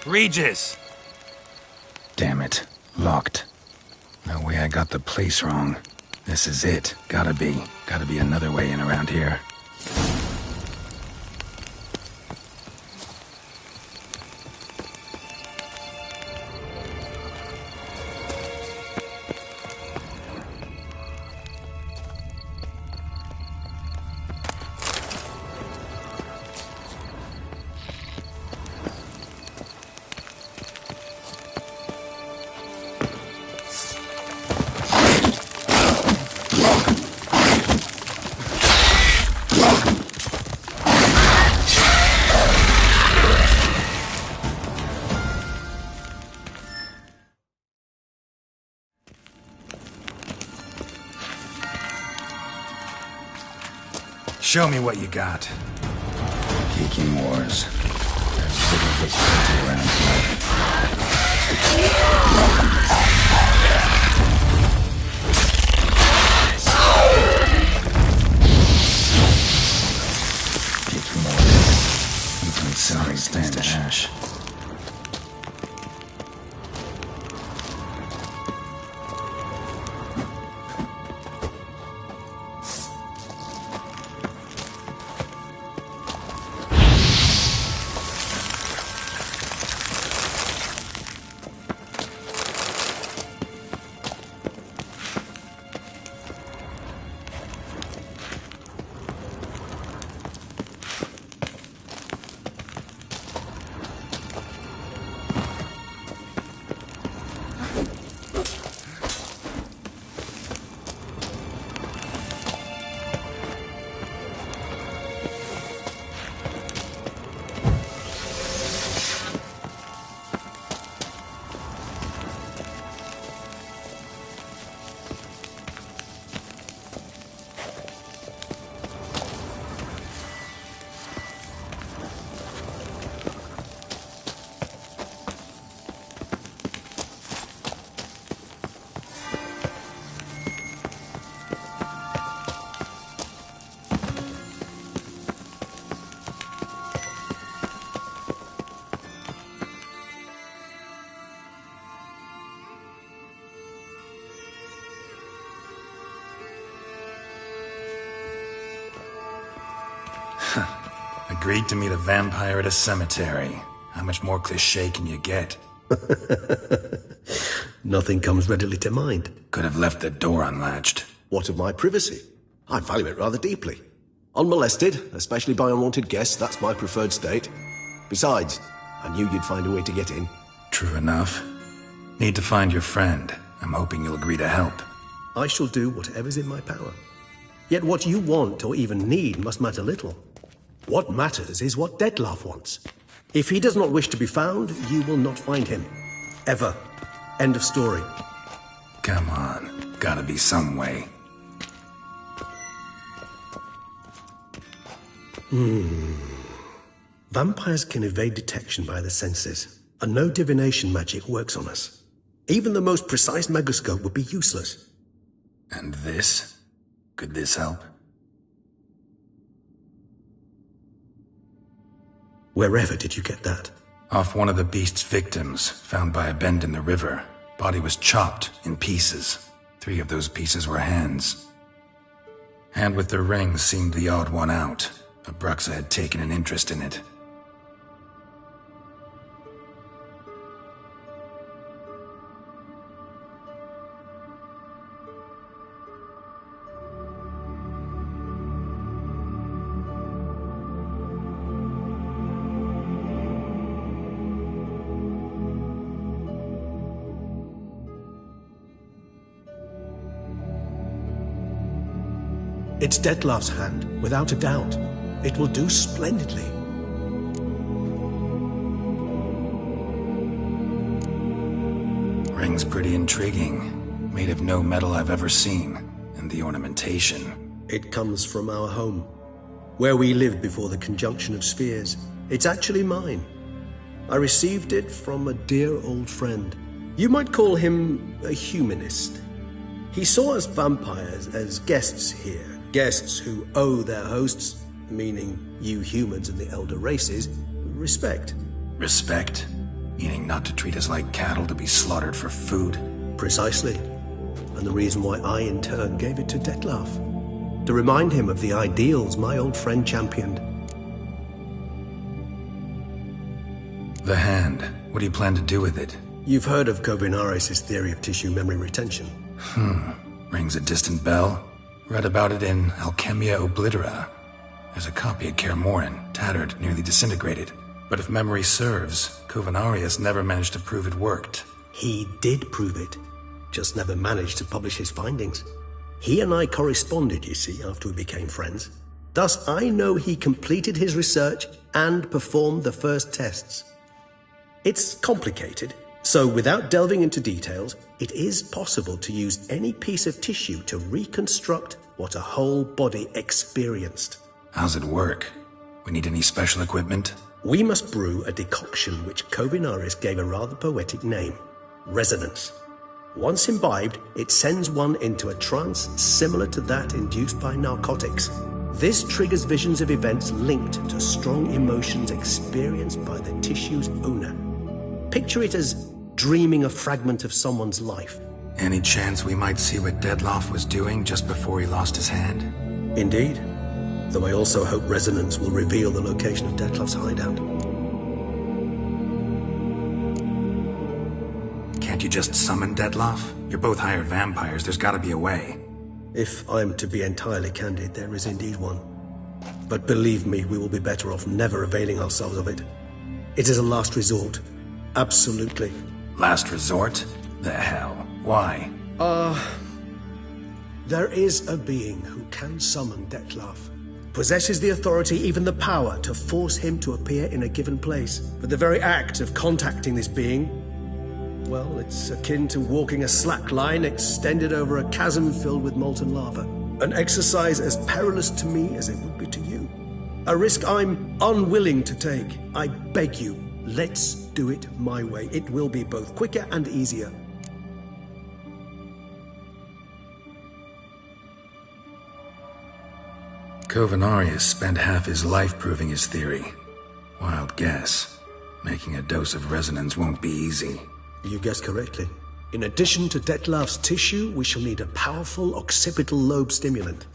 Regis! Damn it. Locked. No way I got the place wrong. This is it. Gotta be. Gotta be another way in around here. Show me what you got. Geeking wars. There's little vitality around here. Geeking wars. Even sorry stands to ash. Agreed to meet a vampire at a cemetery. How much more cliché can you get? Nothing comes readily to mind. Could have left the door unlatched. What of my privacy? I value it rather deeply. Unmolested, especially by unwanted guests, that's my preferred state. Besides, I knew you'd find a way to get in. True enough. Need to find your friend. I'm hoping you'll agree to help. I shall do whatever's in my power. Yet what you want or even need must matter little. What matters is what Dettlaff wants. If he does not wish to be found, you will not find him. Ever. End of story. Come on. Gotta be some way. Vampires can evade detection by the senses, and no divination magic works on us. Even the most precise megascope would be useless. And this? Could this help? Wherever did you get that? Off one of the beast's victims, found by a bend in the river. Body was chopped in pieces. 3 of those pieces were hands. Hand with the ring seemed the odd one out, but Bruxa had taken an interest in it. It's Dettlaff's hand, without a doubt. It will do splendidly. Ring's pretty intriguing. Made of no metal I've ever seen. And the ornamentation. It comes from our home, where we lived before the conjunction of spheres. It's actually mine. I received it from a dear old friend. You might call him a humanist. He saw us vampires as guests here. Guests who owe their hosts, meaning you humans and the elder races, respect. Respect? Meaning not to treat us like cattle to be slaughtered for food? Precisely. And the reason why I, in turn, gave it to Detlef. To remind him of the ideals my old friend championed. The hand. What do you plan to do with it? You've heard of Kovinaris' theory of tissue memory retention. Rings a distant bell. Read about it in Alchemia Oblitera. There's a copy at Kaer Morhen, tattered, nearly disintegrated. But if memory serves, Kovinaris never managed to prove it worked. He did prove it, just never managed to publish his findings. He and I corresponded, you see, after we became friends. Thus, I know he completed his research and performed the first tests. It's complicated, so without delving into details, it is possible to use any piece of tissue to reconstruct what a whole body experienced. How's it work? We need any special equipment? We must brew a decoction which Kovinaris gave a rather poetic name, resonance. Once imbibed, it sends one into a trance similar to that induced by narcotics. This triggers visions of events linked to strong emotions experienced by the tissue's owner. Picture it as dreaming a fragment of someone's life. Any chance we might see what Detlef was doing just before he lost his hand? Indeed. Though I also hope resonance will reveal the location of Detlef's hideout. Can't you just summon Detlef? You're both hired vampires, there's gotta be a way. If I'm to be entirely candid, there is indeed one. But believe me, we will be better off never availing ourselves of it. It is a last resort. Absolutely. Last resort? The hell? Why? There is a being who can summon Detlef. Possesses the authority, even the power, to force him to appear in a given place. But the very act of contacting this being, well, it's akin to walking a slack line extended over a chasm filled with molten lava. An exercise as perilous to me as it would be to you. A risk I'm unwilling to take. I beg you, let's do it my way. It will be both quicker and easier. Kovinaris spent half his life proving his theory. Wild guess. Making a dose of resonance won't be easy. You guessed correctly. In addition to Detlef's tissue, we shall need a powerful occipital lobe stimulant.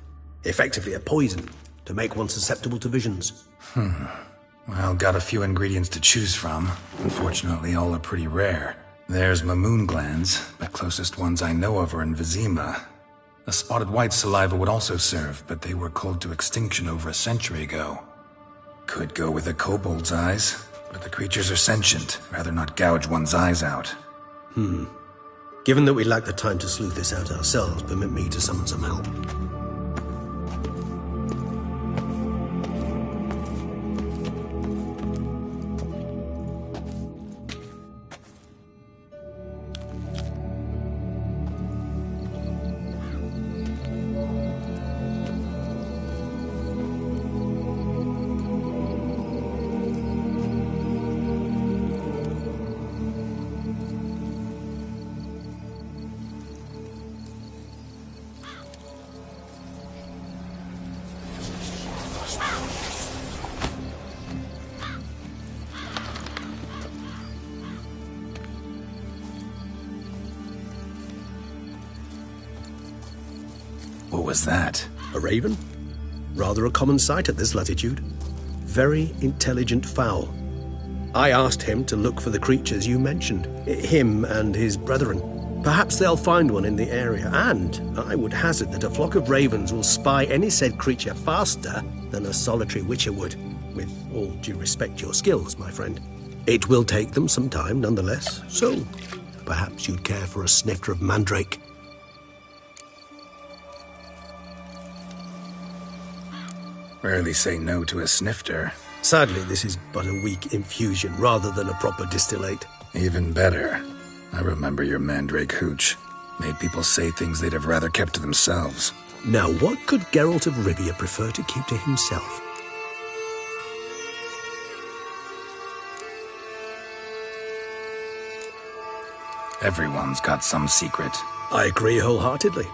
Effectively a poison, to make one susceptible to visions. Well, got a few ingredients to choose from. Unfortunately, all are pretty rare. There's Mamoon glands, but closest ones I know of are in Vizima. A spotted white saliva would also serve, but they were cold to extinction over a century ago. Could go with a kobold's eyes, but the creatures are sentient. Rather not gouge one's eyes out. Given that we lack the time to sleuth this out ourselves, permit me to summon some help. What was that? A raven? Rather a common sight at this latitude. Very intelligent fowl. I asked him to look for the creatures you mentioned. Him and his brethren. Perhaps they'll find one in the area, and I would hazard that a flock of ravens will spy any said creature faster than a solitary witcher would. With all due respect to your skills, my friend. It will take them some time, nonetheless, so perhaps you'd care for a snifter of mandrake. Rarely say no to a snifter. Sadly, this is but a weak infusion rather than a proper distillate. Even better. I remember your mandrake hooch. Made people say things they'd have rather kept to themselves. Now, what could Geralt of Rivia prefer to keep to himself? Everyone's got some secret. I agree wholeheartedly.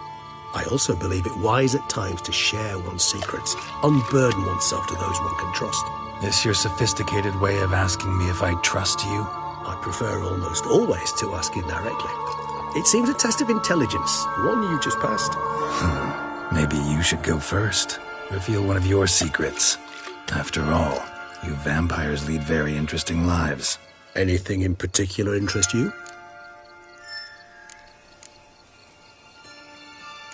I also believe it wise at times to share one's secrets, unburden oneself to those one can trust. This your sophisticated way of asking me if I trust you? I prefer almost always to ask indirectly. It seems a test of intelligence, one you just passed. Maybe you should go first. Reveal one of your secrets. After all, you vampires lead very interesting lives. Anything in particular interest you?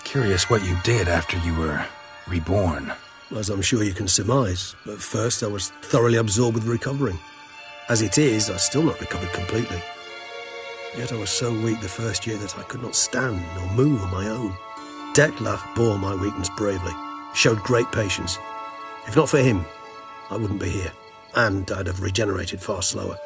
Curious what you did after you were reborn. As I'm sure you can surmise, at first I was thoroughly absorbed with recovering. As it is, I've still not recovered completely. Yet I was so weak the first year that I could not stand or move on my own. Detlef bore my weakness bravely, showed great patience. If not for him, I wouldn't be here, and I'd have regenerated far slower.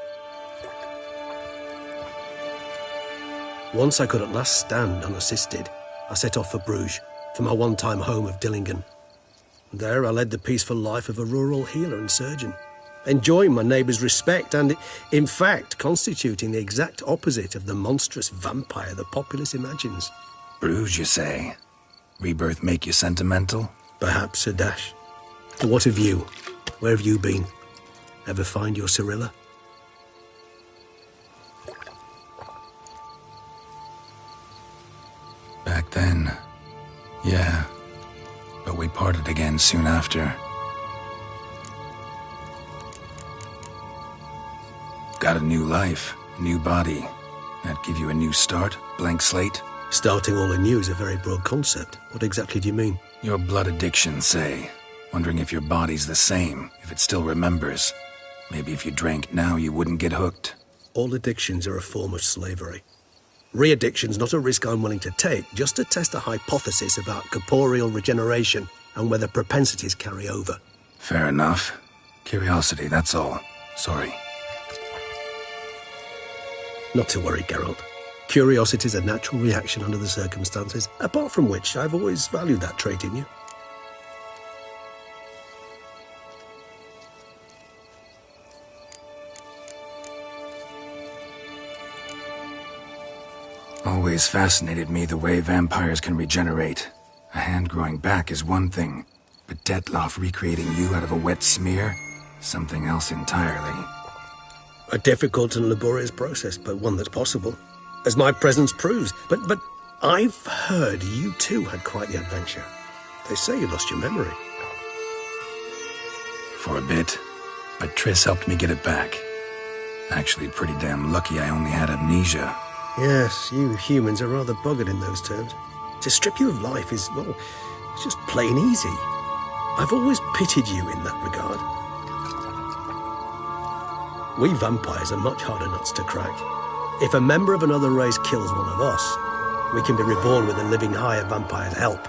Once I could at last stand unassisted, I set off for Bruges, for my one-time home of Dillingen. There I led the peaceful life of a rural healer and surgeon, enjoying my neighbours' respect and, in fact, constituting the exact opposite of the monstrous vampire the populace imagines. Bruges, you say? Rebirth make you sentimental? Perhaps a dash. But what of you? Where have you been? Ever find your Cyrilla? Back then, yeah. But we parted again soon after. Got a new life, a new body. That give you a new start? Blank slate? Starting all anew is a very broad concept. What exactly do you mean? Your blood addiction, say. Wondering if your body's the same, if it still remembers. Maybe if you drank now, you wouldn't get hooked. All addictions are a form of slavery. Re-addiction's not a risk I'm willing to take, just to test a hypothesis about corporeal regeneration and whether propensities carry over. Fair enough. Curiosity, that's all. Sorry. Not to worry, Geralt. Curiosity is a natural reaction under the circumstances, apart from which I've always valued that trait in you. Always fascinated me the way vampires can regenerate. A hand growing back is one thing, but Detlef recreating you out of a wet smear? Something else entirely. A difficult and laborious process, but one that's possible, as my presence proves. But I've heard you too had quite the adventure. They say you lost your memory. For a bit, but Triss helped me get it back. Actually, pretty damn lucky I only had amnesia. Yes, you humans are rather buggered in those terms. To strip you of life is, well, it's just plain easy. I've always pitied you in that regard. We vampires are much harder nuts to crack. If a member of another race kills one of us, we can be reborn with a living higher vampire's help.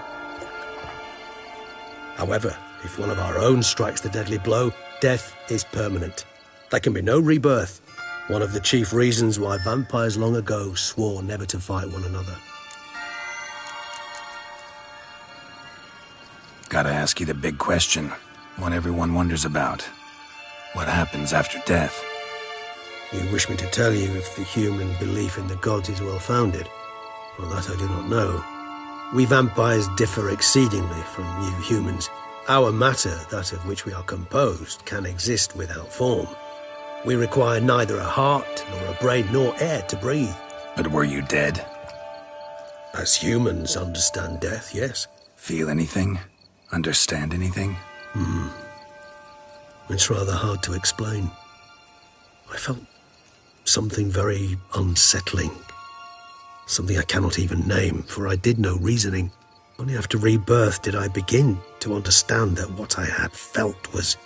However, if one of our own strikes the deadly blow, death is permanent. There can be no rebirth. One of the chief reasons why vampires long ago swore never to fight one another. Gotta ask you the big question, one everyone wonders about. What happens after death? You wish me to tell you if the human belief in the gods is well-founded? Well, that I do not know. We vampires differ exceedingly from you humans. Our matter, that of which we are composed, can exist without form. We require neither a heart, nor a brain, nor air to breathe. But were you dead? As humans understand death, yes. Feel anything? Understand anything? It's rather hard to explain. I felt something very unsettling. Something I cannot even name, for I did no reasoning. Only after rebirth did I begin to understand that what I had felt was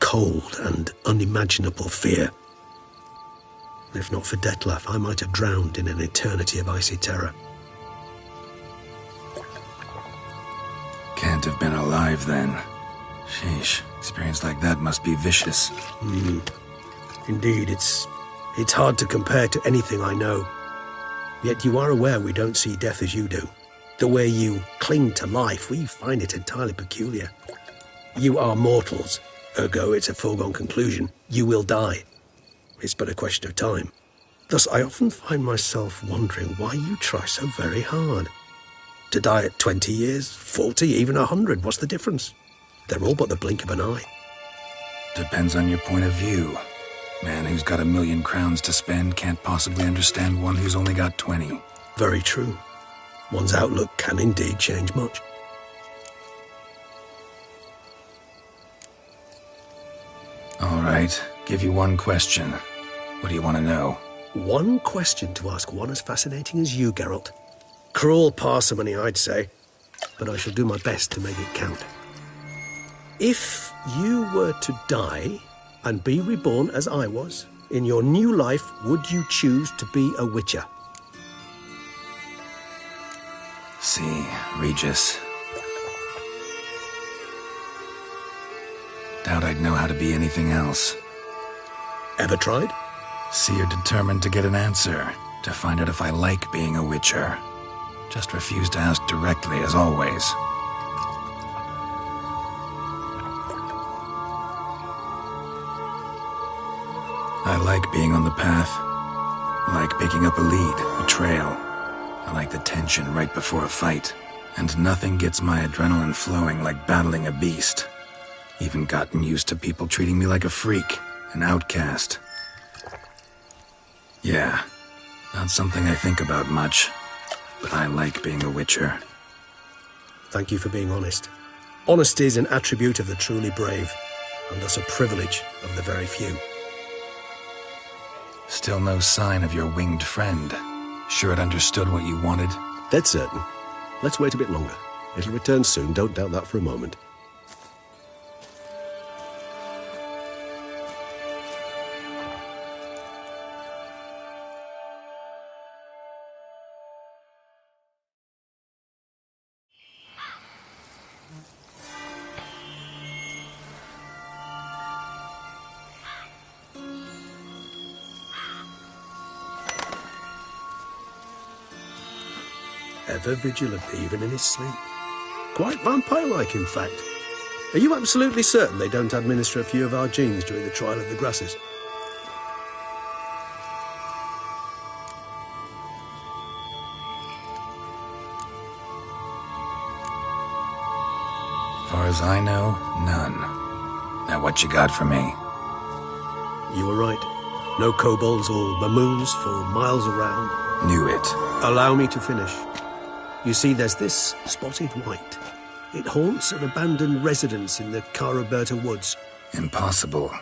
cold and unimaginable fear. If not for Detlef, I might have drowned in an eternity of icy terror. Can't have been alive then. Sheesh, experience like that must be vicious. Indeed, it's hard to compare to anything I know. Yet you are aware we don't see death as you do. The way you cling to life, we find it entirely peculiar. You are mortals, ergo it's a foregone conclusion. You will die. It's but a question of time. Thus, I often find myself wondering why you try so very hard. To die at 20 years, 40, even 100, what's the difference? They're all but the blink of an eye. Depends on your point of view. Man who's got 1,000,000 crowns to spend can't possibly understand one who's only got 20. Very true. One's outlook can indeed change much. All right, give you one question. What do you want to know? One question to ask one as fascinating as you, Geralt. Cruel parsimony, I'd say, but I shall do my best to make it count. If you were to die and be reborn as I was, in your new life, would you choose to be a witcher? See, Regis. Doubt I'd know how to be anything else. Ever tried? See, you're determined to get an answer, to find out if I like being a witcher. Just refuse to ask directly, as always. I like being on the path. I like picking up a lead, a trail. I like the tension right before a fight. And nothing gets my adrenaline flowing like battling a beast. Even gotten used to people treating me like a freak, an outcast. Yeah, not something I think about much, but I like being a witcher. Thank you for being honest. Honesty is an attribute of the truly brave, and thus a privilege of the very few. Still no sign of your winged friend. Sure it understood what you wanted? Dead certain. Let's wait a bit longer. It'll return soon, don't doubt that for a moment. Ever vigilant, even in his sleep. Quite vampire-like, in fact. Are you absolutely certain they don't administer a few of our genes during the trial of the grasses? Far as I know, none. Now what you got for me? You were right. No kobolds or mamoons for miles around. Knew it. Allow me to finish. You see, there's this spotted white. It haunts an abandoned residence in the Caraberta woods. Impossible.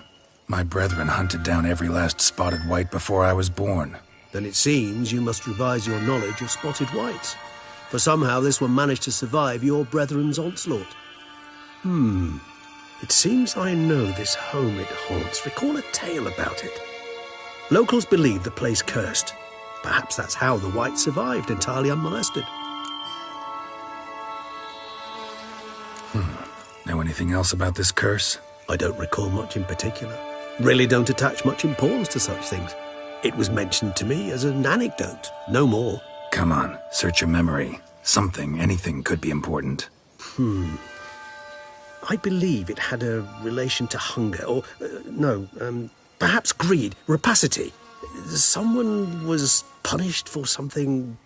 My brethren hunted down every last spotted white before I was born. Then it seems you must revise your knowledge of spotted whites. For somehow this one managed to survive your brethren's onslaught. It seems I know this home it haunts. Recall a tale about it. Locals believe the place cursed. Perhaps that's how the white survived entirely unmolested. Know anything else about this curse? I don't recall much in particular. Really don't attach much importance to such things. It was mentioned to me as an anecdote, no more. Come on, search your memory. Something, anything could be important. I believe it had a relation to hunger, or, perhaps greed, rapacity. Someone was punished for something...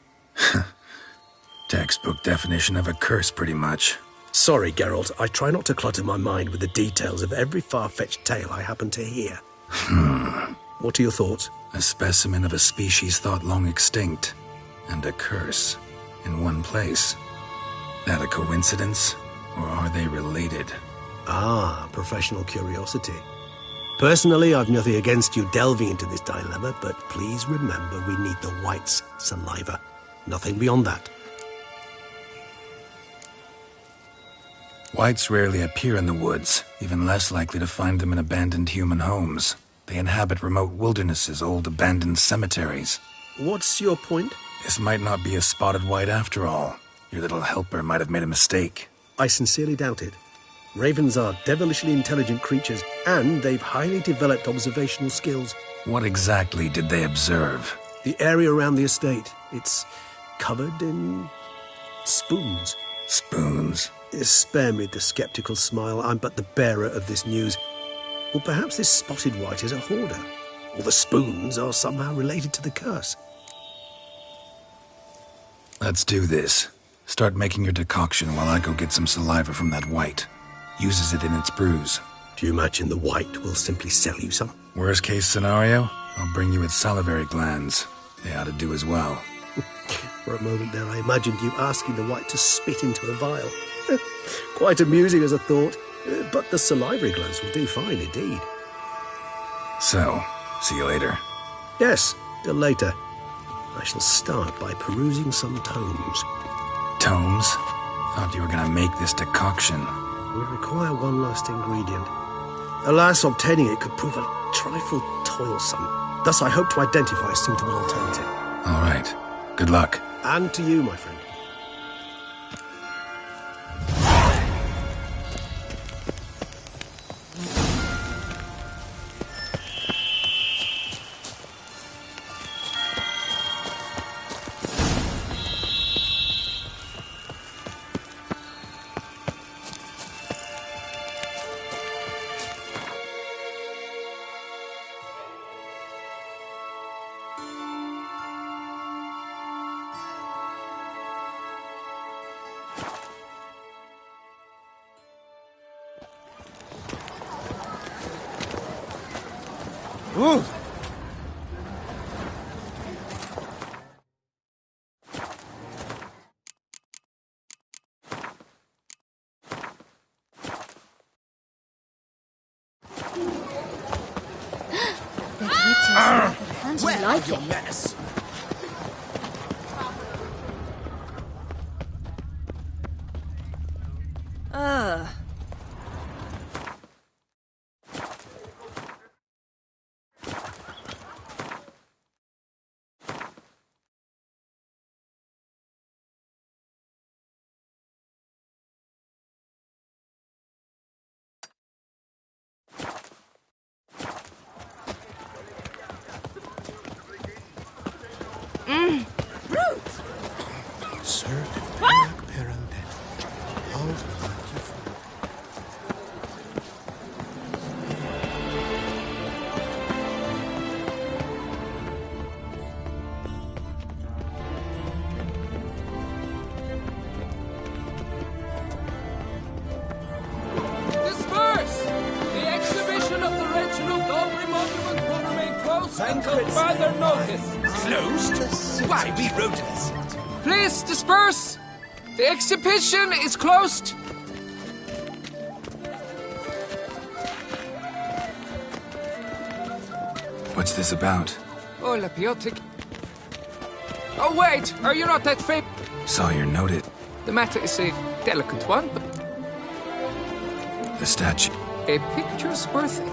Textbook definition of a curse, pretty much. Sorry, Geralt, I try not to clutter my mind with the details of every far-fetched tale I happen to hear. What are your thoughts? A specimen of a species thought long extinct, and a curse, in one place. That a coincidence, or are they related? Ah, professional curiosity. Personally, I've nothing against you delving into this dilemma, but please remember we need the white's saliva. Nothing beyond that. Whites rarely appear in the woods, even less likely to find them in abandoned human homes. They inhabit remote wildernesses, old abandoned cemeteries. What's your point? This might not be a spotted white after all. Your little helper might have made a mistake. I sincerely doubt it. Ravens are devilishly intelligent creatures, and they've highly developed observational skills. What exactly did they observe? The area around the estate. It's covered in spoons. Spoons? Spare me the skeptical smile. I'm but the bearer of this news. Or perhaps this spotted white is a hoarder. Or the spoons are somehow related to the curse. Let's do this. Start making your decoction while I go get some saliva from that white. Uses it in its brews. Do you imagine the white will simply sell you some? Worst case scenario, I'll bring you its salivary glands. They ought to do as well. For a moment there, I imagined you asking the white to spit into a vial. Quite amusing as a thought, but the salivary glands will do fine indeed. So, see you later. Yes, till later. I shall start by perusing some tomes. Tomes? Thought you were gonna make this decoction. We require one last ingredient. Alas, obtaining it could prove a trifle toilsome. Thus, I hope to identify a suitable alternative. All right. Good luck. And to you, my friend. Ooh. Where like your mess? Disperse! The exhibition of the Reginald Aubrey monument will remain closed until further notice. Closed? Why, we wrote this. Please disperse! The exhibition is closed! What's this about? Oh, la biotic. Oh, wait! Are you not that famous? Saw your noted. The matter is a delicate one, but The statue. a picture's worth it.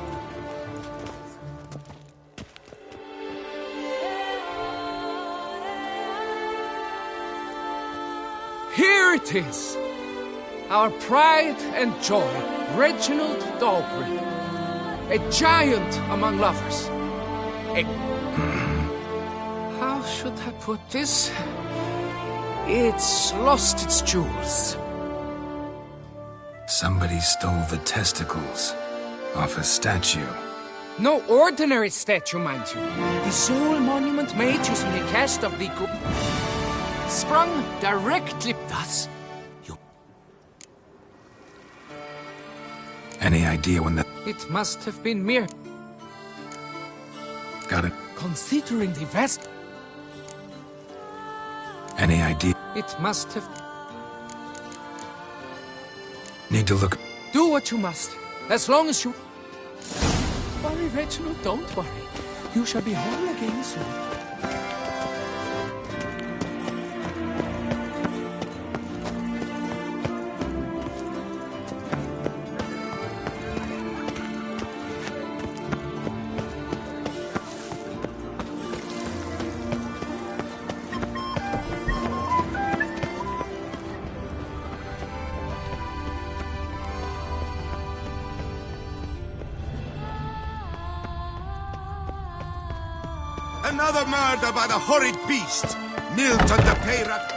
Here it is! Our pride and joy, Reginald Aubrey. A giant among lovers. How should I put this? It's lost its jewels. Somebody stole the testicles off a statue. No ordinary statue, mind you. The sole monument made using a cast of the sprung directly thus. Any idea when the... It must have been mere. Got it. Considering the vast. Any idea? It must have. Need to look... Do what you must, as long as you. Worry, Reginald, don't worry. You shall be home again soon. Another murder by the horrid beast, Milton the Peyrat.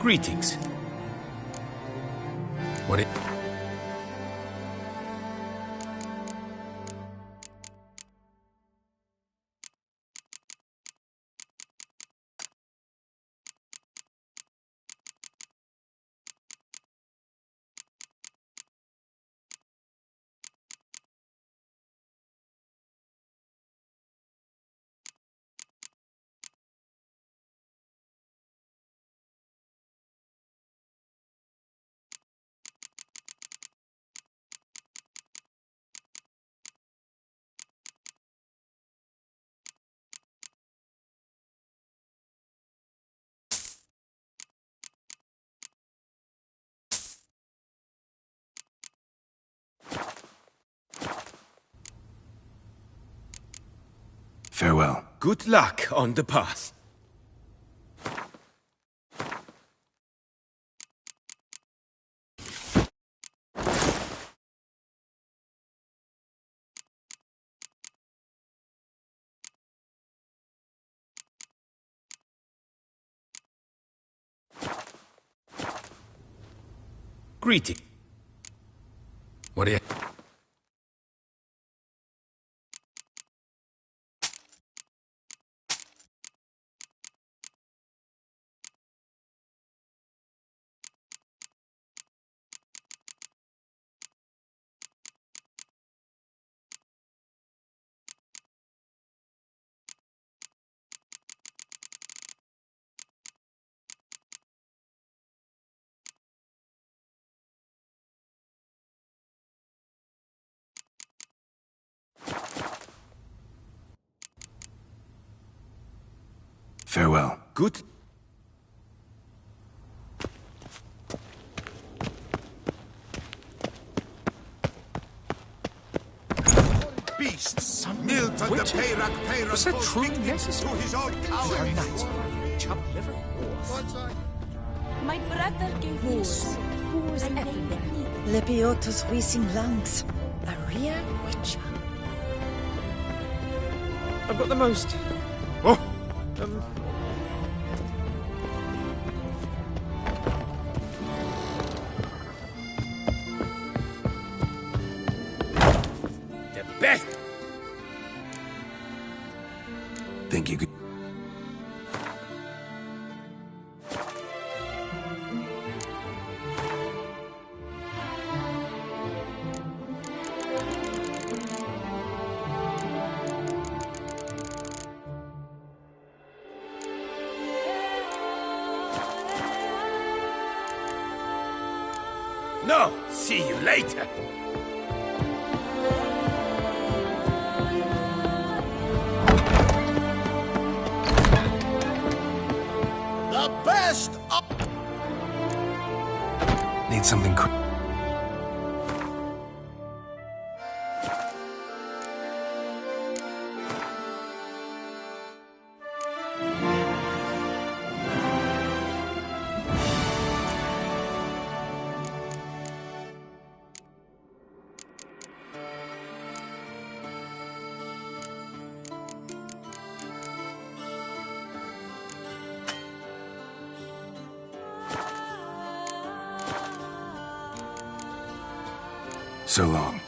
Greetings. What it... Farewell. Good luck on the path. Greeting. What do you... Farewell. Good. Beasts, Milton the Peyrac Was that falls truly victim necessary? to his own Our cowardice. knights were chopped liver. My brother gave me a sword. Who's everywhere? Lebiota's wheezing lungs. A real witcher. I've got the most. The best. Think you could... No, see you later. The best of... Need something quick. So long.